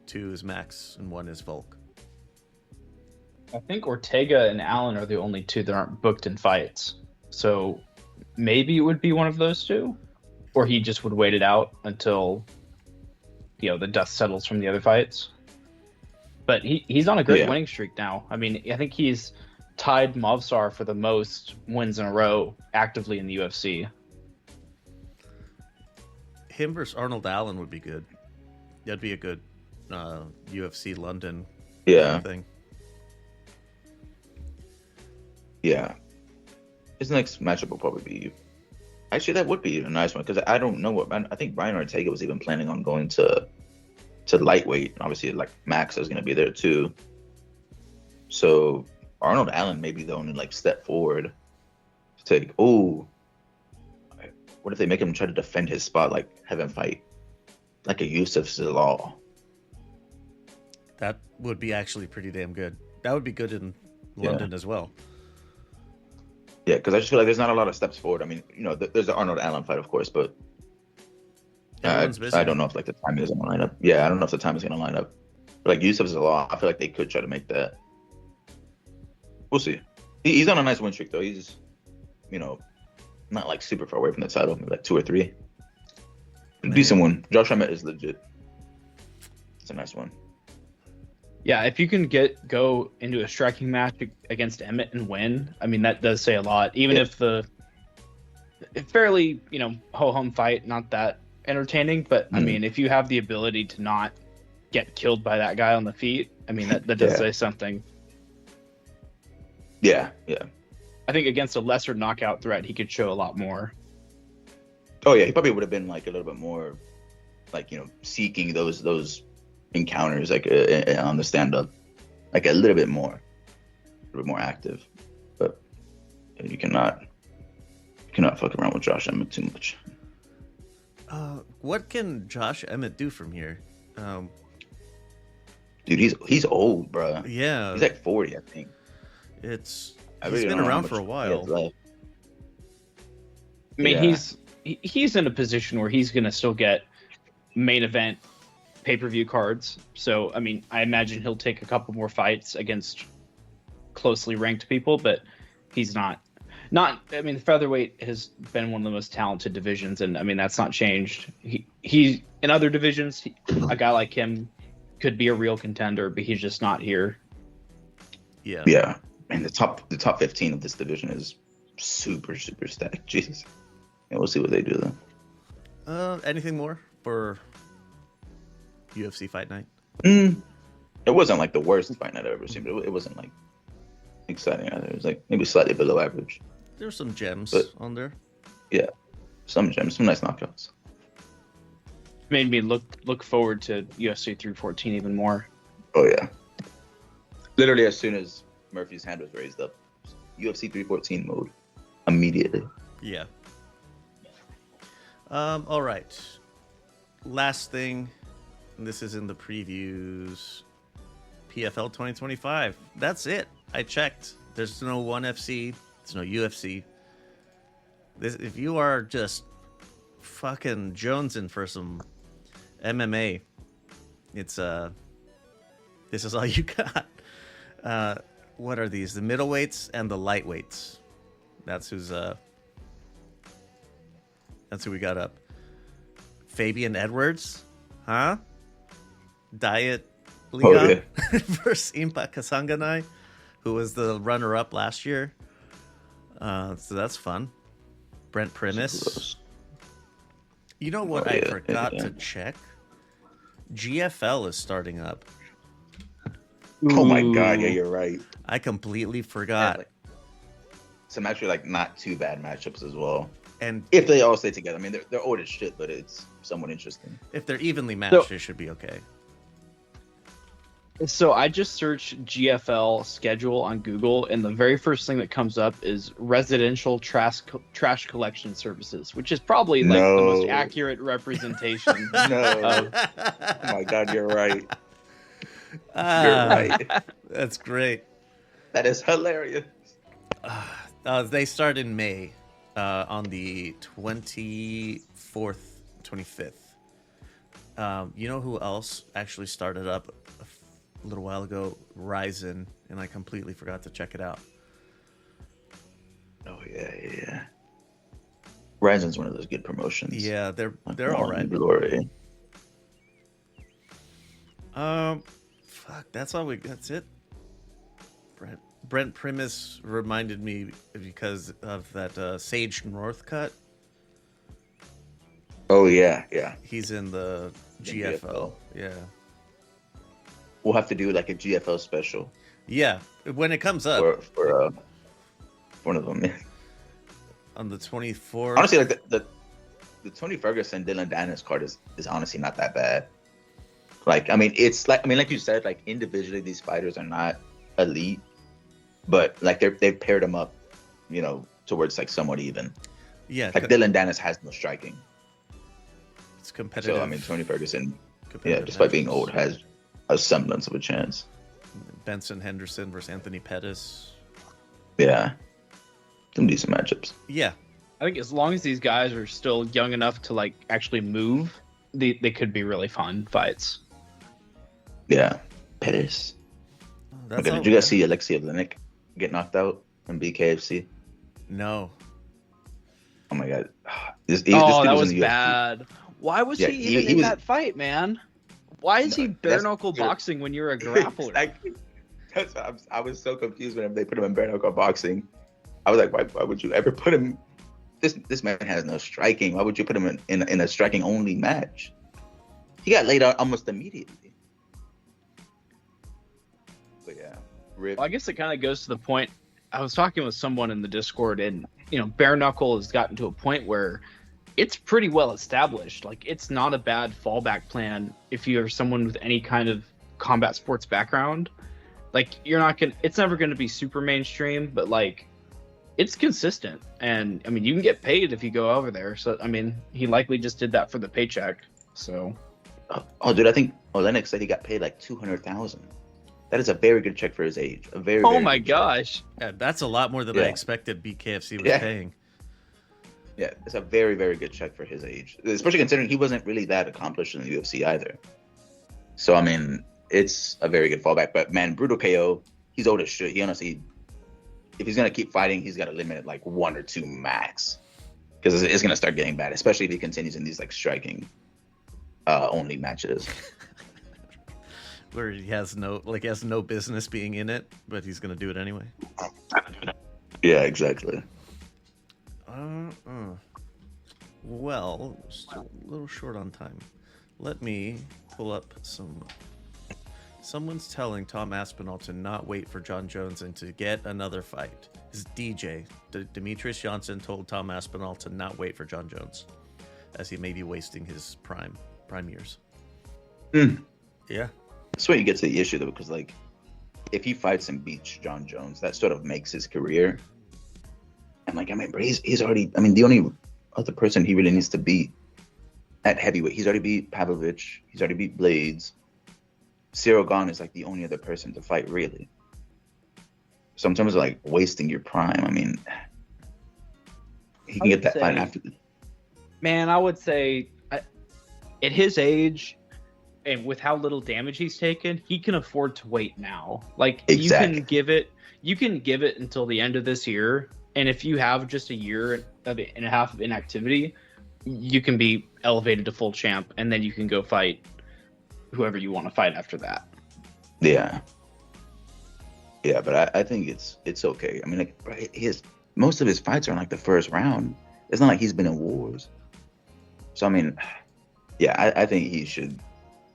2 is Max, and 1 is Volk. I think Ortega and Allen are the only two that aren't booked in fights. So maybe it would be one of those two, or he just would wait it out until the dust settles from the other fights. But he's on a great winning streak now. I mean, I think he's tied Movsar for the most wins in a row actively in the UFC. Him versus Arnold Allen would be good. That'd be a good UFC London thing. Yeah. His next matchup will probably be. Actually, that would be a nice one because I don't know I think Brian Ortega was even planning on going to lightweight. Obviously, like Max is going to be there too. So Arnold Allen may be the only step forward to take. Oh, what if they make him try to defend his spot, like have him fight like a Yusuf Zalal? That would be actually pretty damn good. That would be good in London as well. Yeah, because I just feel like there's not a lot of steps forward. I mean, there's the Arnold Allen fight, of course, but I don't know if the time is going to line up. Yeah, I don't know if the time is going to line up. But like Yusuf Zalal, I feel like they could try to make that. We'll see. He's on a nice win streak though. He's, not like super far away from the title, maybe like 2 or 3. Decent one. Josh Emmett is legit. It's a nice one. Yeah, if you can go into a striking match against Emmett and win, I mean that does say a lot. Even if the fairly ho-hum fight, not that entertaining, but I mean if you have the ability to not get killed by that guy on the feet, I mean that does say something. Yeah. I think against a lesser knockout threat, he could show a lot more. Oh yeah, he probably would have been like a little bit more, seeking those encounters on the stand-up, like a little bit more active. But you cannot fuck around with Josh Emmett too much. What can Josh Emmett do from here? Dude, he's old, bro. Yeah, he's like 40, I think. He's been around for a while. I mean, he's in a position where he's gonna still get main event pay-per-view cards. So, I mean, I imagine he'll take a couple more fights against closely ranked people, but he's not. I mean, featherweight has been one of the most talented divisions, and I mean that's not changed. He in other divisions, a guy like him could be a real contender, but he's just not here. Yeah. Yeah, and the top 15 of this division is super stacked. Jesus, and we'll see what they do though. Anything more for UFC Fight Night? It wasn't like the worst fight night I've ever seen, but it wasn't like exciting either. It was like maybe slightly below average. There's some gems But- on there. Yeah, some gems, some nice knockouts. Made me look forward to UFC 314 even more. Oh yeah. Literally as soon as Murphy's hand was raised up, UFC 314 mode immediately. Yeah. All right. Last thing, and this is in the previews. PFL 2025. That's it. I checked. There's no ONE FC. There's no UFC. If you are just fucking jonesing for some MMA, it's this is all you got. What are these? The middleweights and the lightweights. That's who we got up. Fabian Edwards, huh? Diet Leon versus Impa Kasanganay, who was the runner-up last year. So that's fun. Brent Primus. You know what I forgot to check? GFL is starting up. Oh my god, yeah, you're right. I completely forgot. Some actually like not too bad matchups as well. And If they all stay together, I mean they're old as shit, but it's somewhat interesting. if they're evenly matched, it should be okay. So I just searched GFL schedule on Google, and the very first thing that comes up is residential trash collection services, which is probably like the most No. accurate representation. No. Oh my god, you're right. You're Ah, right. that's great. That is hilarious. They start in May, on the 24th, 25th. You know who else actually started up a little while ago? Ryzen, and I completely forgot to check it out. Oh yeah. Ryzen's one of those good promotions. Yeah, they're Like, all right. Glory. Fuck, that's it. Brent Primus reminded me because of that Sage North cut. Oh yeah. He's in the The GFL. GFL. Yeah. We'll have to do like a GFL special Yeah. When it comes up for one of them. on the 24th. Honestly, like the Tony Ferguson Dylan Dennis card is honestly not that bad. Like like you said, like individually these fighters are not elite, but like they've paired them up, towards like somewhat even. Yeah, Like Dylan Dennis has no striking, it's competitive. so I mean Tony Ferguson, competitive despite being matchups. old, has a semblance of a chance. Benson Henderson versus Anthony Pettis. Yeah, some decent matchups. Yeah, I think as long as these guys are still young enough to like actually move, they could be really fun fights. Yeah, Pettis. that's Okay, all did you we guys got. see Alexei Oleinik get knocked out in BKFC? No. Oh my god, this That dude was in the UFC. bad. Why was Yeah, he he even in was- that fight, man? Why is he No, bare that's- knuckle boxing when you're a grappler? Exactly. That's what I was so confused whenever they put him in bare knuckle boxing. I was like, why would you ever put him? This man has no striking. Why would you put him in a striking only match? He got laid out almost immediately. But yeah, rip. Well, I guess it kind of goes to the point. I was talking with someone in the Discord, and bare knuckle has gotten to a point where it's pretty well established. Like, it's not a bad fallback plan if you're someone with any kind of combat sports background. Like, it's never gonna be super mainstream, but like, it's consistent, and I mean, you can get paid if you go over there. So I mean, he likely just did that for the paycheck. So Oh, dude, I think Oleinik said he got paid like $200,000. That is a very good check for his age. A very. oh very my good check. gosh. Yeah, that's a lot more than I Yeah. expected BKFC was Yeah. paying. Yeah, it's a very, very good check for his age, especially considering he wasn't really that accomplished in the UFC either. So, I mean, it's a very good fallback. But, man, Brutal KO, he's old as shit. He honestly, if he's going to keep fighting, he's got to limit it like 1 or 2 max. Because it's going to start getting bad, especially if he continues in these, like, striking only matches. where he has no business being in it, but he's gonna do it anyway. Yeah, exactly. Well, still a little short on time. Let me pull up some. Someone's telling Tom Aspinall to not wait for John Jones and to get another fight. His DJ, Demetrius Johnson, told Tom Aspinall to not wait for John Jones, as he may be wasting his prime years. Yeah. That's where you get to the issue, though, because, like, if he fights and beats John Jones, that sort of makes his career. And, like, I mean, but he's already, I mean, the only other person he really needs to beat at heavyweight, he's already beat Pavlovich, he's already beat Blades. Cyril Gane is, like, the only other person to fight, really. So in terms of, like, wasting your prime, I mean, he can get that fight after. Man, I would say at his age and with how little damage he's taken, he can afford to wait now. Like, Exactly. you can give it until the end of this year, and if you have just a year and a half of inactivity, you can be elevated to full champ, and then you can go fight whoever you want to fight after that. Yeah. Yeah, but I think it's okay. I mean, like, most of his fights are in, like, the first round. It's not like he's been in wars. So, I mean, yeah, I think he should.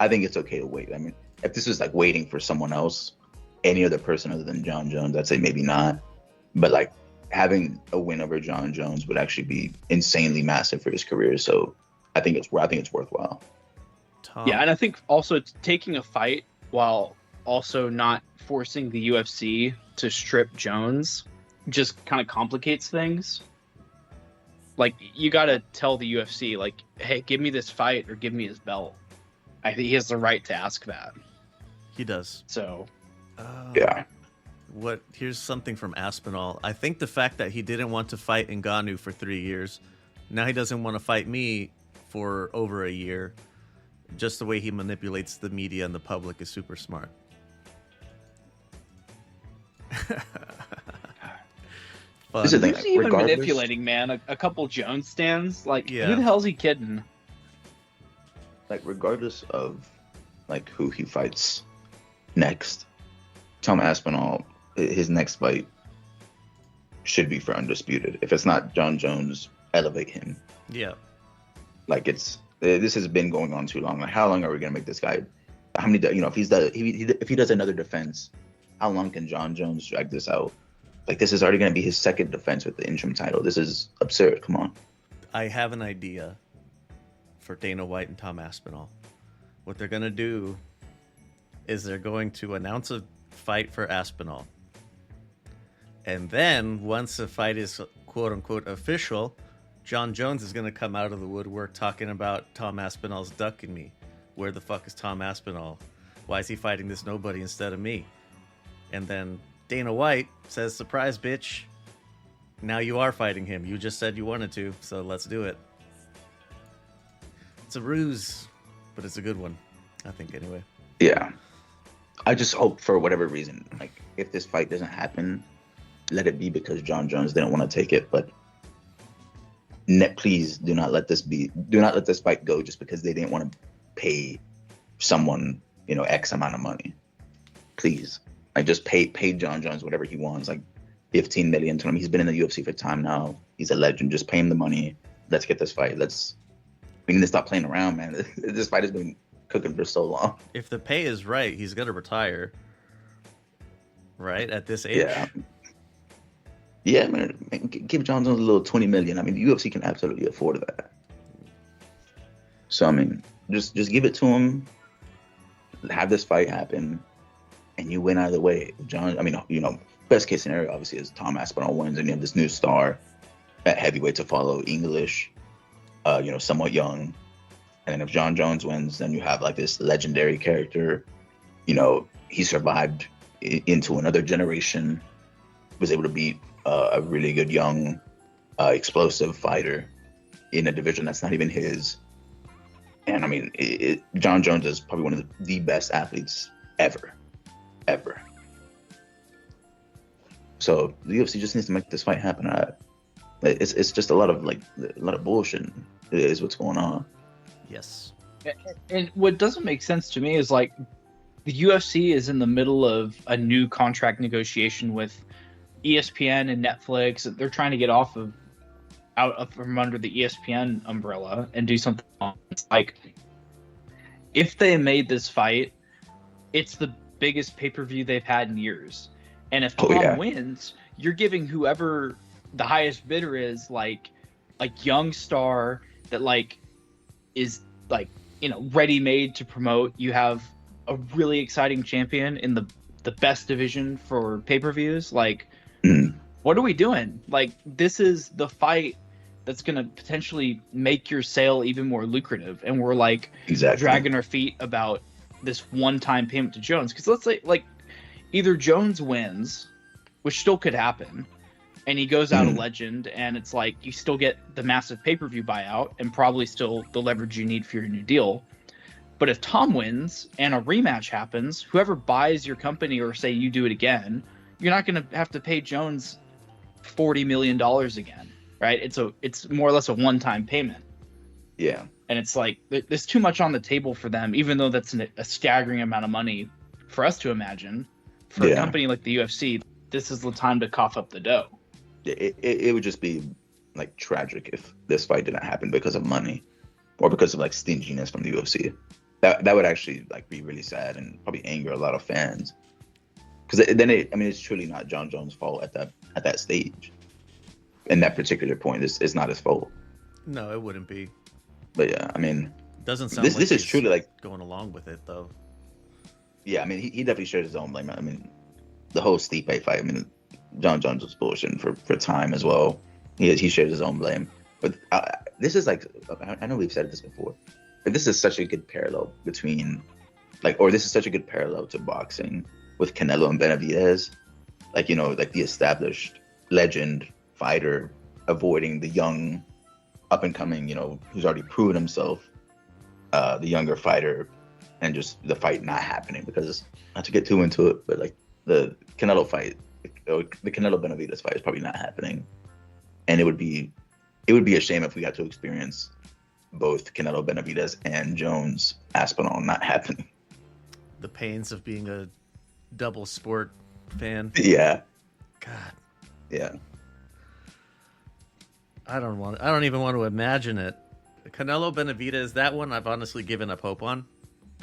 I think it's okay to wait. I mean, if this was, like, waiting for someone else, any other person other than John Jones, I'd say maybe not. But, like, having a win over John Jones would actually be insanely massive for his career. So I think it's worthwhile. Yeah, and I think also taking a fight while also not forcing the UFC to strip Jones just kind of complicates things. Like, you got to tell the UFC, like, hey, give me this fight or give me his belt. I think he has the right to ask that. He does. So, Yeah. Here's something from Aspinall. I think the fact that he didn't want to fight Ngannou for 3 years, now he doesn't want to fight me for over a year. Just the way he manipulates the media and the public is super smart. This is the thing, who's he even regardless- manipulating, man? A couple Jones stands? Like, Yeah. who the hell's he kidding? Like, regardless of, like, who he fights next, Tom Aspinall, his next fight should be for Undisputed. If it's not John Jones, elevate him. Yeah. Like, this has been going on too long. Like, how long are we gonna make this guy? How many? If he does another defense, how long can John Jones drag this out? Like, this is already gonna be his second defense with the interim title. This is absurd. Come on. I have an idea for Dana White and Tom Aspinall. What they're going to do is they're going to announce a fight for Aspinall. And then once the fight is quote unquote official, John Jones is going to come out of the woodwork talking about Tom Aspinall's ducking me. Where the fuck is Tom Aspinall? Why is he fighting this nobody instead of me? And then Dana White says, surprise, bitch. Now you are fighting him. You just said you wanted to, so let's do it. It's a ruse, but it's a good one, I think, anyway. Yeah. I just hope, for whatever reason, like, if this fight doesn't happen, let it be because John Jones didn't want to take it. But please do not let this fight go just because they didn't want to pay someone, X amount of money. Please, like, just pay John Jones whatever he wants, like $15 million to him. He's been in the UFC for time now. He's a legend. Just pay him the money. Let's get this fight. We need to stop playing around, man. This fight has been cooking for so long. If the pay is right, he's going to retire. Right? At this age? Yeah. Yeah, man. Give John Jones a little $20 million. I mean, the UFC can absolutely afford that. So, I mean, just give it to him. Have this fight happen. And you win either way. Best case scenario, obviously, is Tom Aspinall wins and you have this new star at heavyweight to follow, English, somewhat young. And then if John Jones wins, then you have, like, this legendary character. He survived into another generation, was able to beat a really good young, explosive fighter in a division that's not even his. And I mean, John Jones is probably one of the best athletes ever. So the UFC just needs to make this fight happen. It's just a lot of bullshit is what's going on. Yes. And what doesn't make sense to me is, like, the UFC is in the middle of a new contract negotiation with ESPN and Netflix. They're trying to get out from under the ESPN umbrella and do something else. Like, if they made this fight, it's the biggest pay-per-view they've had in years. And if Tom wins, you're giving whoever the highest bidder is, like young star that like is like, you know, ready-made to promote. You have a really exciting champion in the best division for pay-per-views. Like, what are we doing? Like, this is the fight that's going to potentially make your sale even more lucrative. And we're like dragging our feet about this one-time payment to Jones. Because let's say, like, either Jones wins, which still could happen, and he goes out a legend, and it's like you still get the massive pay-per-view buyout and probably still the leverage you need for your new deal. But if Tom wins and a rematch happens, whoever buys your company, or say you do it again, you're not going to have to pay Jones $40 million again, right? It's more or less a one-time payment. Yeah. And it's like, there's too much on the table for them, even though that's a staggering amount of money for us to imagine. For a company like the UFC, this is the time to cough up the dough. It would just be like tragic if this fight didn't happen because of money or because of like stinginess from the UFC. That would actually like be really sad and probably anger a lot of fans. Because then it's truly not John Jones' fault at that stage. In that particular point, it's not his fault. No, it wouldn't be. But yeah, I mean, doesn't sound this is truly like going along with it though. Yeah, I mean, he definitely shared his own blame. I mean, the whole Stipe fight. I mean, John Jones was bullshitting for time as well. He shared his own blame. But this is like, I know we've said this before, but this is such a good parallel between, like, or this is such a good parallel to boxing with Canelo and Benavidez. Like, you know, like the established legend fighter avoiding the young, up and coming, you know, who's already proven himself, the younger fighter, and just the fight not happening. Because, not to get too into it, but like the Canelo fight, the Canelo Benavidez fight is probably not happening, and it would be a shame if we got to experience both Canelo Benavidez and Jones Aspinall not happening. The pains of being a double sport fan. Yeah. God. Yeah. I don't even want to imagine it. Canelo Benavidez, that one I've honestly given up hope on.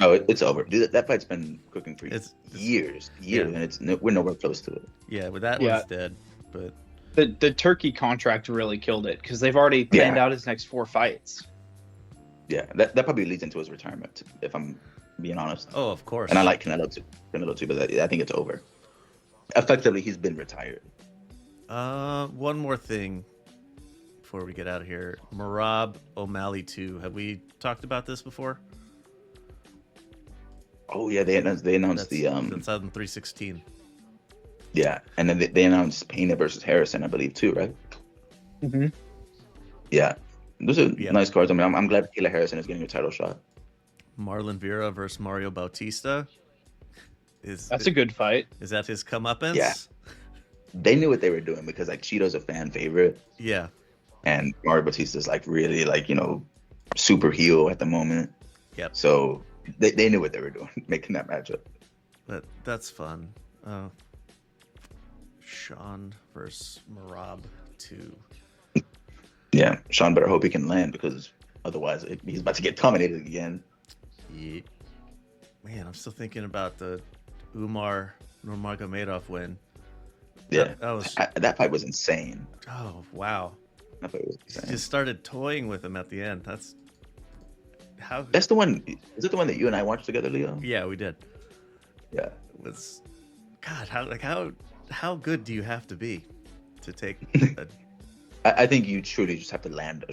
Oh, it's over. Dude, that fight's been cooking for years, yeah. And we're nowhere close to it. Yeah, but that one's dead. But the Turkey contract really killed it because they've already planned out his next 4 fights. Yeah, that probably leads into his retirement, if I'm being honest. Oh, of course. And I like Canelo too, but I think it's over. Effectively, he's been retired. One more thing before we get out of here. Merab O'Malley 2. Have we talked about this before? Oh yeah, they announced that's out in 316. Yeah, and then they announced Pena versus Harrison, I believe, too, right? Mm-hmm. Yeah, those are nice cards. I mean, I'm glad Kayla Harrison is getting a title shot. Marlon Vera versus Mario Bautista. That's a good fight. Is that his comeuppance? Yeah. They knew what they were doing because like Cheeto's a fan favorite. Yeah. And Mario Bautista's like really like, you know, super heel at the moment. Yep. So they knew what they were doing, making that matchup. That's fun. Sean versus Merab 2. Yeah, Sean better hope he can land because otherwise he's about to get dominated again. Yeah. Man, I'm still thinking about the Umar Nurmagomedov win. Yeah, that that fight was insane. Oh wow! That fight was insane. Just started toying with him at the end. That's the one. Is it the one that you and I watched together, Leo? Yeah, we did. Yeah. It was God. How good do you have to be to take? I think you truly just have to land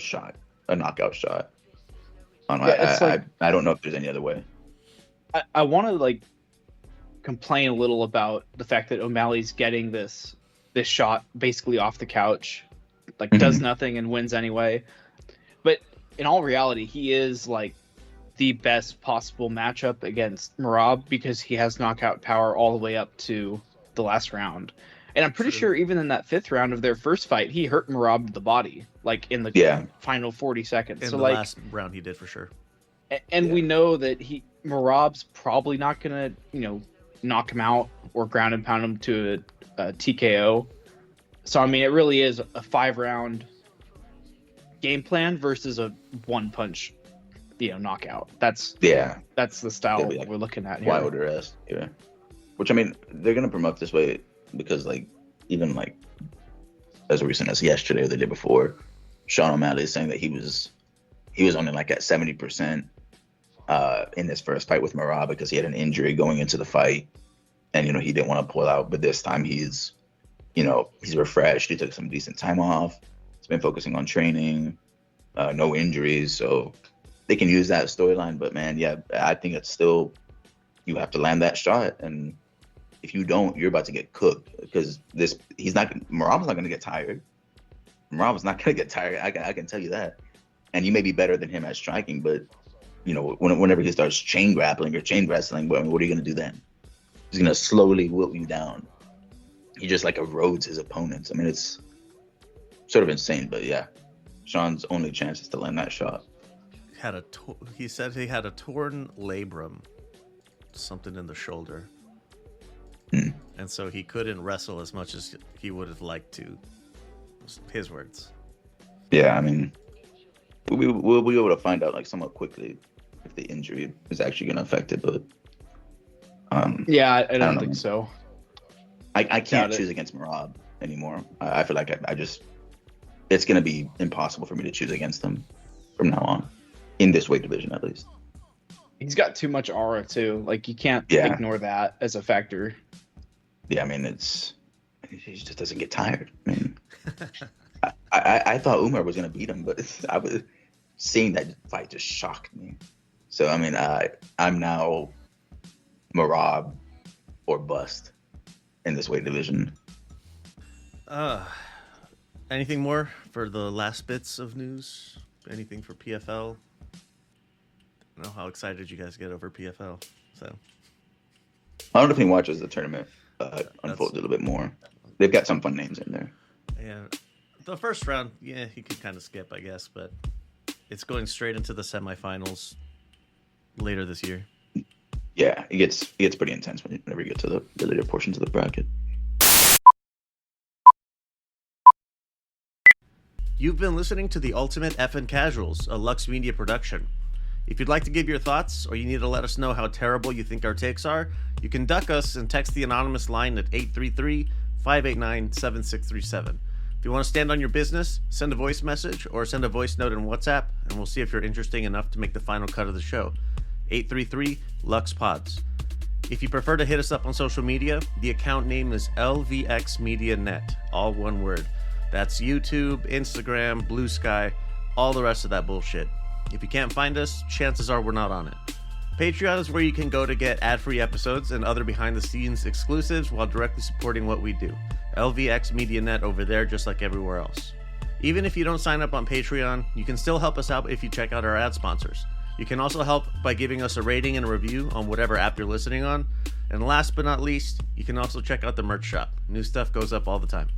a knockout shot. I don't know if there's any other way. I want to like complain a little about the fact that O'Malley's getting this shot basically off the couch, like does nothing and wins anyway. But in all reality, he is like the best possible matchup against Merab because he has knockout power all the way up to the last round. And I'm pretty sure even in that 5th round of their first fight, he hurt Merab to the body, like in the final 40 seconds. In so the like last round, he did for sure. And we know that Marab's probably not gonna, knock him out or ground and pound him to a TKO. So I mean, it really is a 5-round game plan versus a 1-punch, knockout. That's the style Like we're looking at here. Wilder-esque, yeah. Which I mean, they're gonna promote this way because even as recent as yesterday or the day before, Sean O'Malley is saying that he was only at 70% in this first fight with Merab because he had an injury going into the fight, and he didn't want to pull out. But this time he's refreshed. He took some decent time off. He's been focusing on training, no injuries, so they can use that storyline. But man, yeah, I think it's still, you have to land that shot, and if you don't, you're about to get cooked because Merab's not going to get tired. Merab's not going to get tired. I can tell you that. And you may be better than him at striking, but whenever he starts chain grappling or chain wrestling, what are you going to do then? He's going to slowly wilt you down. He just erodes his opponents. I mean, it's sort of insane, but yeah, Sean's only chance is to land that shot. He said he had a torn labrum, something in the shoulder. And so he couldn't wrestle as much as he would have liked to. His words. Yeah, I mean, we'll be able to find out somewhat quickly if the injury is actually going to affect it. But yeah, I don't think so. I can't choose against Merab anymore. I feel like it's going to be impossible for me to choose against him from now on, in this weight division at least. He's got too much aura too. You can't ignore that as a factor. Yeah, I mean, he just doesn't get tired. I mean, I thought Umar was going to beat him, but seeing that fight just shocked me. So, I mean, I'm now Merab or bust in this weight division. Anything more for the last bits of news? Anything for PFL? I don't know how excited you guys get over PFL. So I don't know if he watches the tournament unfold a little bit more. They've got some fun names in there. Yeah, the first round, yeah, he could kind of skip, I guess, but it's going straight into the semifinals later this year. Yeah, it gets pretty intense whenever you get to the later portions of the bracket. You've been listening to The Ultimate Effin' Casuals, a Lux Media production. If you'd like to give your thoughts, or you need to let us know how terrible you think our takes are, you can duck us and text the anonymous line at 833-589-7637. If you want to stand on your business, send a voice message or send a voice note in WhatsApp, and we'll see if you're interesting enough to make the final cut of the show. 833-LUX-PODS. If you prefer to hit us up on social media, the account name is LVX Media Net, all one word. That's YouTube, Instagram, Blue Sky, all the rest of that bullshit. If you can't find us, chances are we're not on it. Patreon is where you can go to get ad-free episodes and other behind-the-scenes exclusives while directly supporting what we do. LVX Media Net over there, just like everywhere else. Even if you don't sign up on Patreon, you can still help us out if you check out our ad sponsors. You can also help by giving us a rating and a review on whatever app you're listening on. And last but not least, you can also check out the merch shop. New stuff goes up all the time.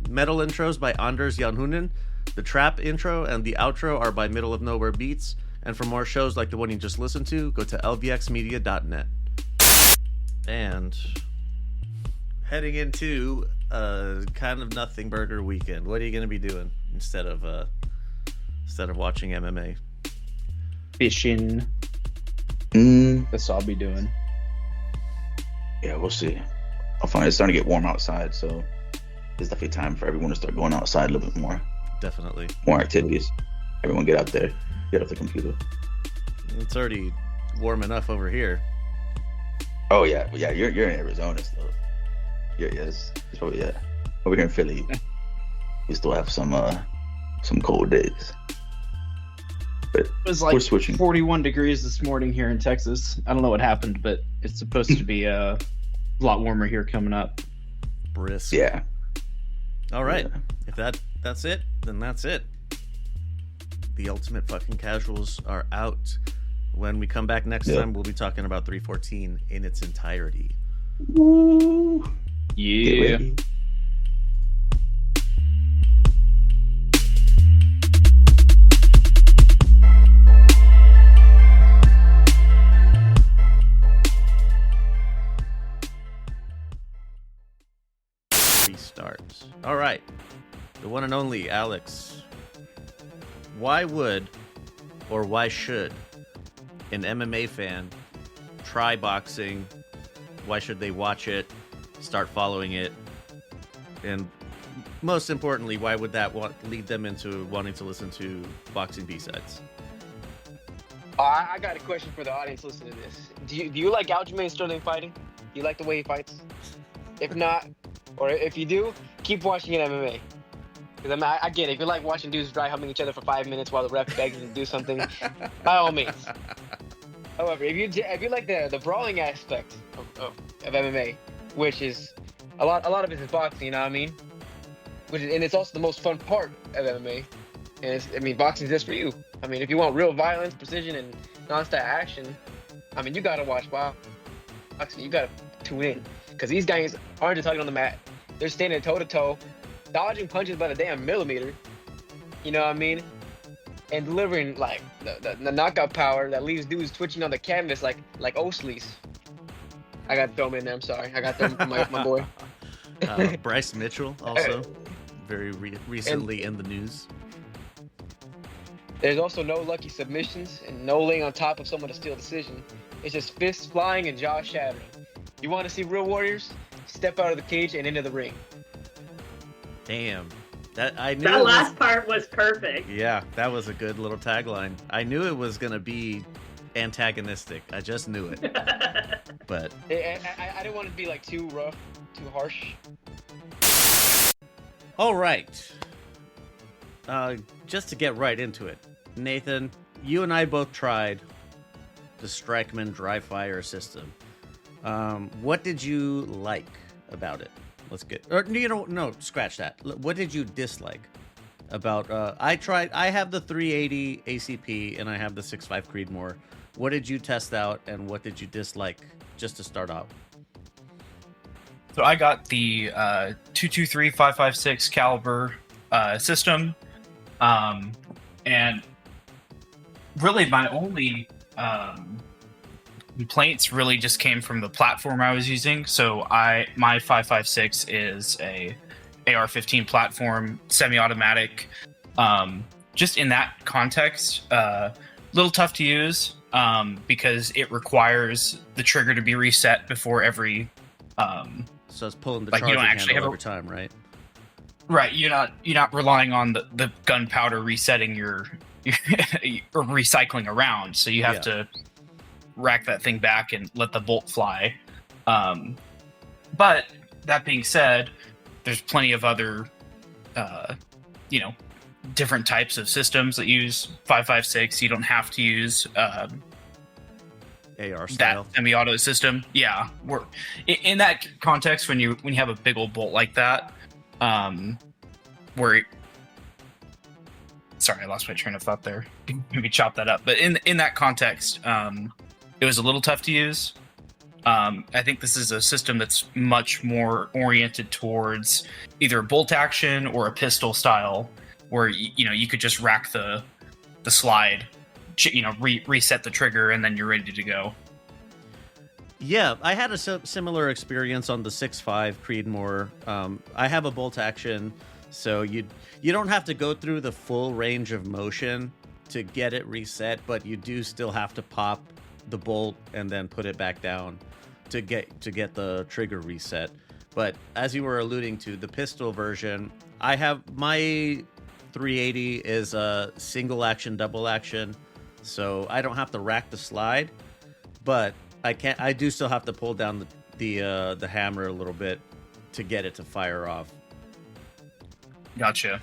Metal intros by Anders Janhunen. The trap intro and the outro are by Middle of Nowhere Beats. And for more shows like the one you just listened to, go to lvxmedia.net. And heading into a kind of nothing burger weekend, what are you going to be doing instead of watching MMA? Fishing. That's all I'll be doing. Yeah, we'll see. It's starting to get warm outside, so it's definitely time for everyone to start going outside a little bit more. Definitely. More activities. Everyone get out there. Get off the computer. It's already warm enough over here. Oh yeah, you're in Arizona still. Yeah, it's probably over here in Philly. We still have some cold days. But it was we're switching. 41 degrees this morning here in Texas. I don't know what happened, but it's supposed to be a lot warmer here coming up. Brisk. Yeah. All right. Yeah. If that's it, then that's it. The Ultimate Fucking Casuals are out. When we come back next time, we'll be talking about 314 in its entirety. Woo. Yeah. All right, the one and only Alex. Why would, or why should, an MMA fan try boxing? Why should they watch it, start following it, and most importantly, why would that lead them into wanting to listen to boxing B-sides? I got a question for the audience listening to this. Do you like Aljamain Sterling fighting? Do you like the way he fights? If not, or if you do, keep watching it MMA. Because I get it. If you like watching dudes dry humping each other for 5 minutes while the ref begs them to do something, by all means. However, if you like the brawling aspect of MMA, which is a lot of it is boxing, you know what I mean? And it's also the most fun part of MMA. And boxing is just for you. I mean, if you want real violence, precision, and non-stop action, I mean, you gotta watch boxing. You gotta tune in, because these guys aren't just hugging on the mat. They're standing toe to toe, dodging punches by the damn millimeter. You know what I mean? And delivering like the knockout power that leaves dudes twitching on the canvas like Osleys. I got to throw him in there. I'm sorry. I got to throw my boy. Bryce Mitchell also very recently in the news. There's also no lucky submissions and no laying on top of someone to steal decision. It's just fists flying and jaws shattering. You want to see real warriors? Step out of the cage and into the ring. Damn. That last part was perfect. Yeah, that was a good little tagline. I knew it was going to be antagonistic. I just knew it. But I didn't want it to be like too rough, too harsh. all right. Just to get right into it. Nathan, you and I both tried the Strikeman dry fire system. What did you like about it? Let's get, or no, scratch that. What did you dislike about? I have the 380 ACP and I have the 6.5 Creedmoor. What did you test out and what did you dislike, just to start out? So I got the 223 556 caliber system, and really my only complaints really just came from the platform I was using. So my 556 is a AR-15 platform, semi-automatic. Just in that context, a little tough to use because it requires the trigger to be reset before every. So it's pulling the like charging you don't actually handle have every time, right? Right, you're not relying on the gunpowder resetting your or recycling around, so you have to rack that thing back and let the bolt fly. But that being said, there's plenty of other different types of systems that use 5.56. You don't have to use AR style. That semi-auto system. Yeah, we're in that context when you have a big old bolt like that. Sorry, I lost my train of thought there. Maybe chop that up. But in that context, it was a little tough to use. I think this is a system that's much more oriented towards either bolt action or a pistol style, where you could just rack the slide, reset the trigger, and then you're ready to go. Yeah, I had a similar experience on the 6.5 Creedmoor. I have a bolt action, so you don't have to go through the full range of motion to get it reset, but you do still have to pop the bolt and then put it back down to get the trigger reset. But as you were alluding to, the pistol version, I have my 380 is a single action, double action, so I don't have to rack the slide, but I do still have to pull down the hammer a little bit to get it to fire off. Gotcha.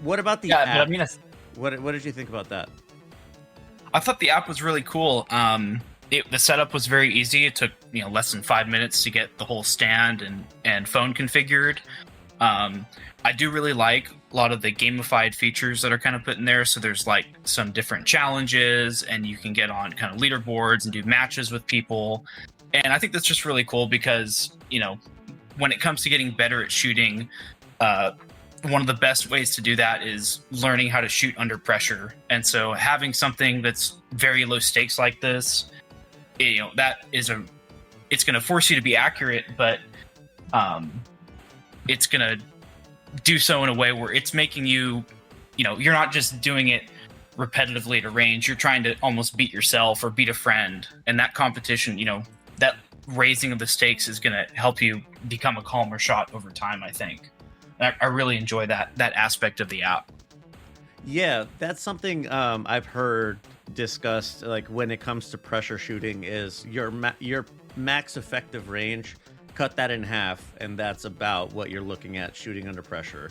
What about the app? But What did you think about that? I thought the app was really cool. The setup was very easy. It took less than 5 minutes to get the whole stand and phone configured. I do really like a lot of the gamified features that are kind of put in there. So there's like some different challenges, and you can get on kind of leaderboards and do matches with people. And I think that's just really cool because when it comes to getting better at shooting, one of the best ways to do that is learning how to shoot under pressure. And so having something that's very low stakes like this, it's going to force you to be accurate, but it's gonna do so in a way where it's making you, you're not just doing it repetitively to range. You're trying to almost beat yourself or beat a friend, and that competition, that raising of the stakes is gonna help you become a calmer shot over time. I think. I really enjoy that aspect of the app. Yeah, that's something I've heard discussed. Like when it comes to pressure shooting, is your max effective range. Cut that in half, and that's about what you're looking at shooting under pressure.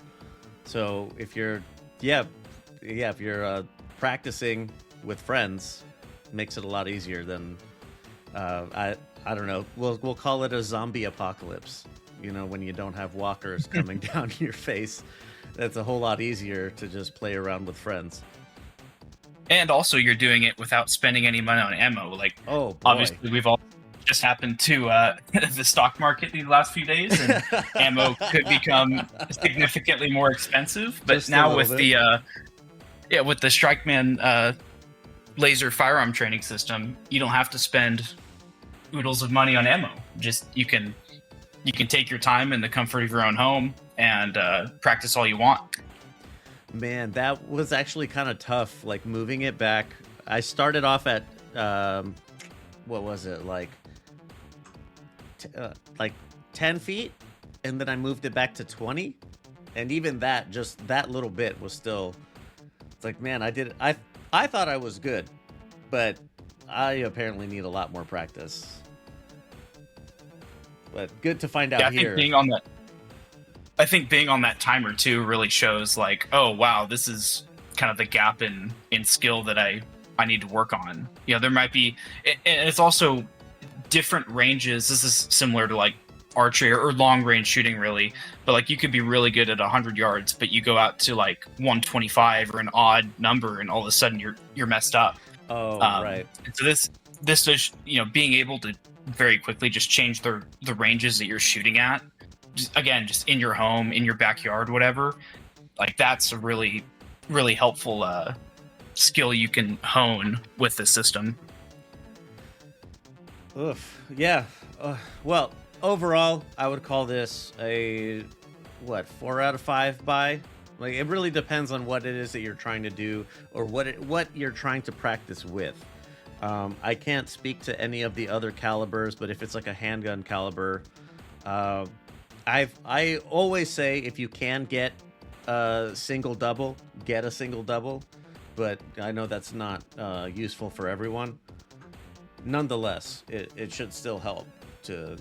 So if you're, if you're practicing with friends, it makes it a lot easier than I don't know. We'll call it a zombie apocalypse. When you don't have walkers coming down your face. That's a whole lot easier to just play around with friends. And also, you're doing it without spending any money on ammo. Like, oh, boy. Obviously, we've all just happened to the stock market these last few days, and ammo could become significantly more expensive. But Just now with the Strikeman laser firearm training system, you don't have to spend oodles of money on ammo. Just you can take your time in the comfort of your own home and practice all you want. Man, that was actually kind of tough. Like moving it back, I started off at what was it, like 10 feet, and then I moved it back to 20, and even that, just that little bit was still. It's like, man, I thought I was good, but I apparently need a lot more practice. But good to find out I here. think being on that timer too really shows like, oh wow, this is kind of the gap in skill that I need to work on. There might be, and it's also different ranges. This is similar to like archery or long range shooting really, but like you could be really good at 100 yards, but you go out to like 125 or an odd number, and all of a sudden you're messed up. Oh, right. And so this is, being able to very quickly just change the ranges that you're shooting at, just in your home, in your backyard, whatever. Like that's a really, really helpful skill you can hone with the system. Oof. Yeah. Well, overall, I would call this a 4 out of 5 buy. Like it really depends on what it is that you're trying to do or what you're trying to practice with. I can't speak to any of the other calibers, but if it's like a handgun caliber, I always say if you can get a single double, get a single double, but I know that's not useful for everyone. Nonetheless, it should still help to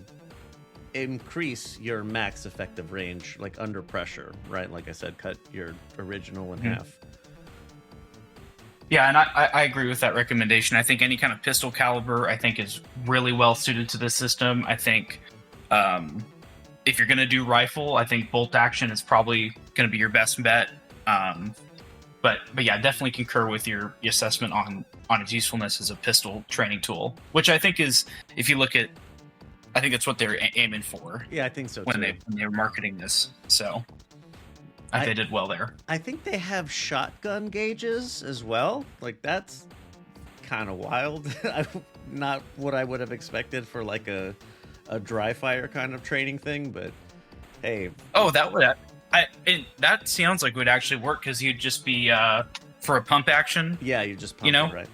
increase your max effective range, like under pressure, right? Like I said, cut your original in half. Yeah, and I agree with that recommendation. I think any kind of pistol caliber, I think, is really well suited to this system. I think if you're going to do rifle, I think bolt action is probably going to be your best bet. But yeah, definitely concur with your assessment on its usefulness as a pistol training tool, which I think is, if you look at, I think that's what they're aiming for. Yeah, I think so when too. they were marketing this. So I think they did well there. I think they have shotgun gauges as well. Like that's kind of wild. Not what I would have expected for like a dry fire kind of training thing, but hey. Oh, that sounds like it would actually work, because you'd just be for a pump action. Yeah, you just pump it, right?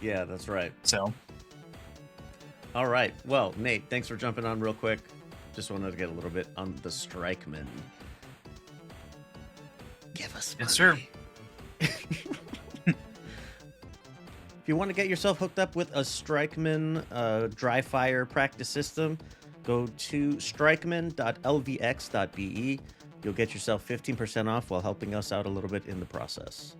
Yeah, that's right. So. All right. Well, Nate, thanks for jumping on real quick. Just wanted to get a little bit on the Strikeman. Give us money. Yes, sir. If you want to get yourself hooked up with a Strikeman dry fire practice system, go to strikeman.lvx.be. You'll get yourself 15% off while helping us out a little bit in the process.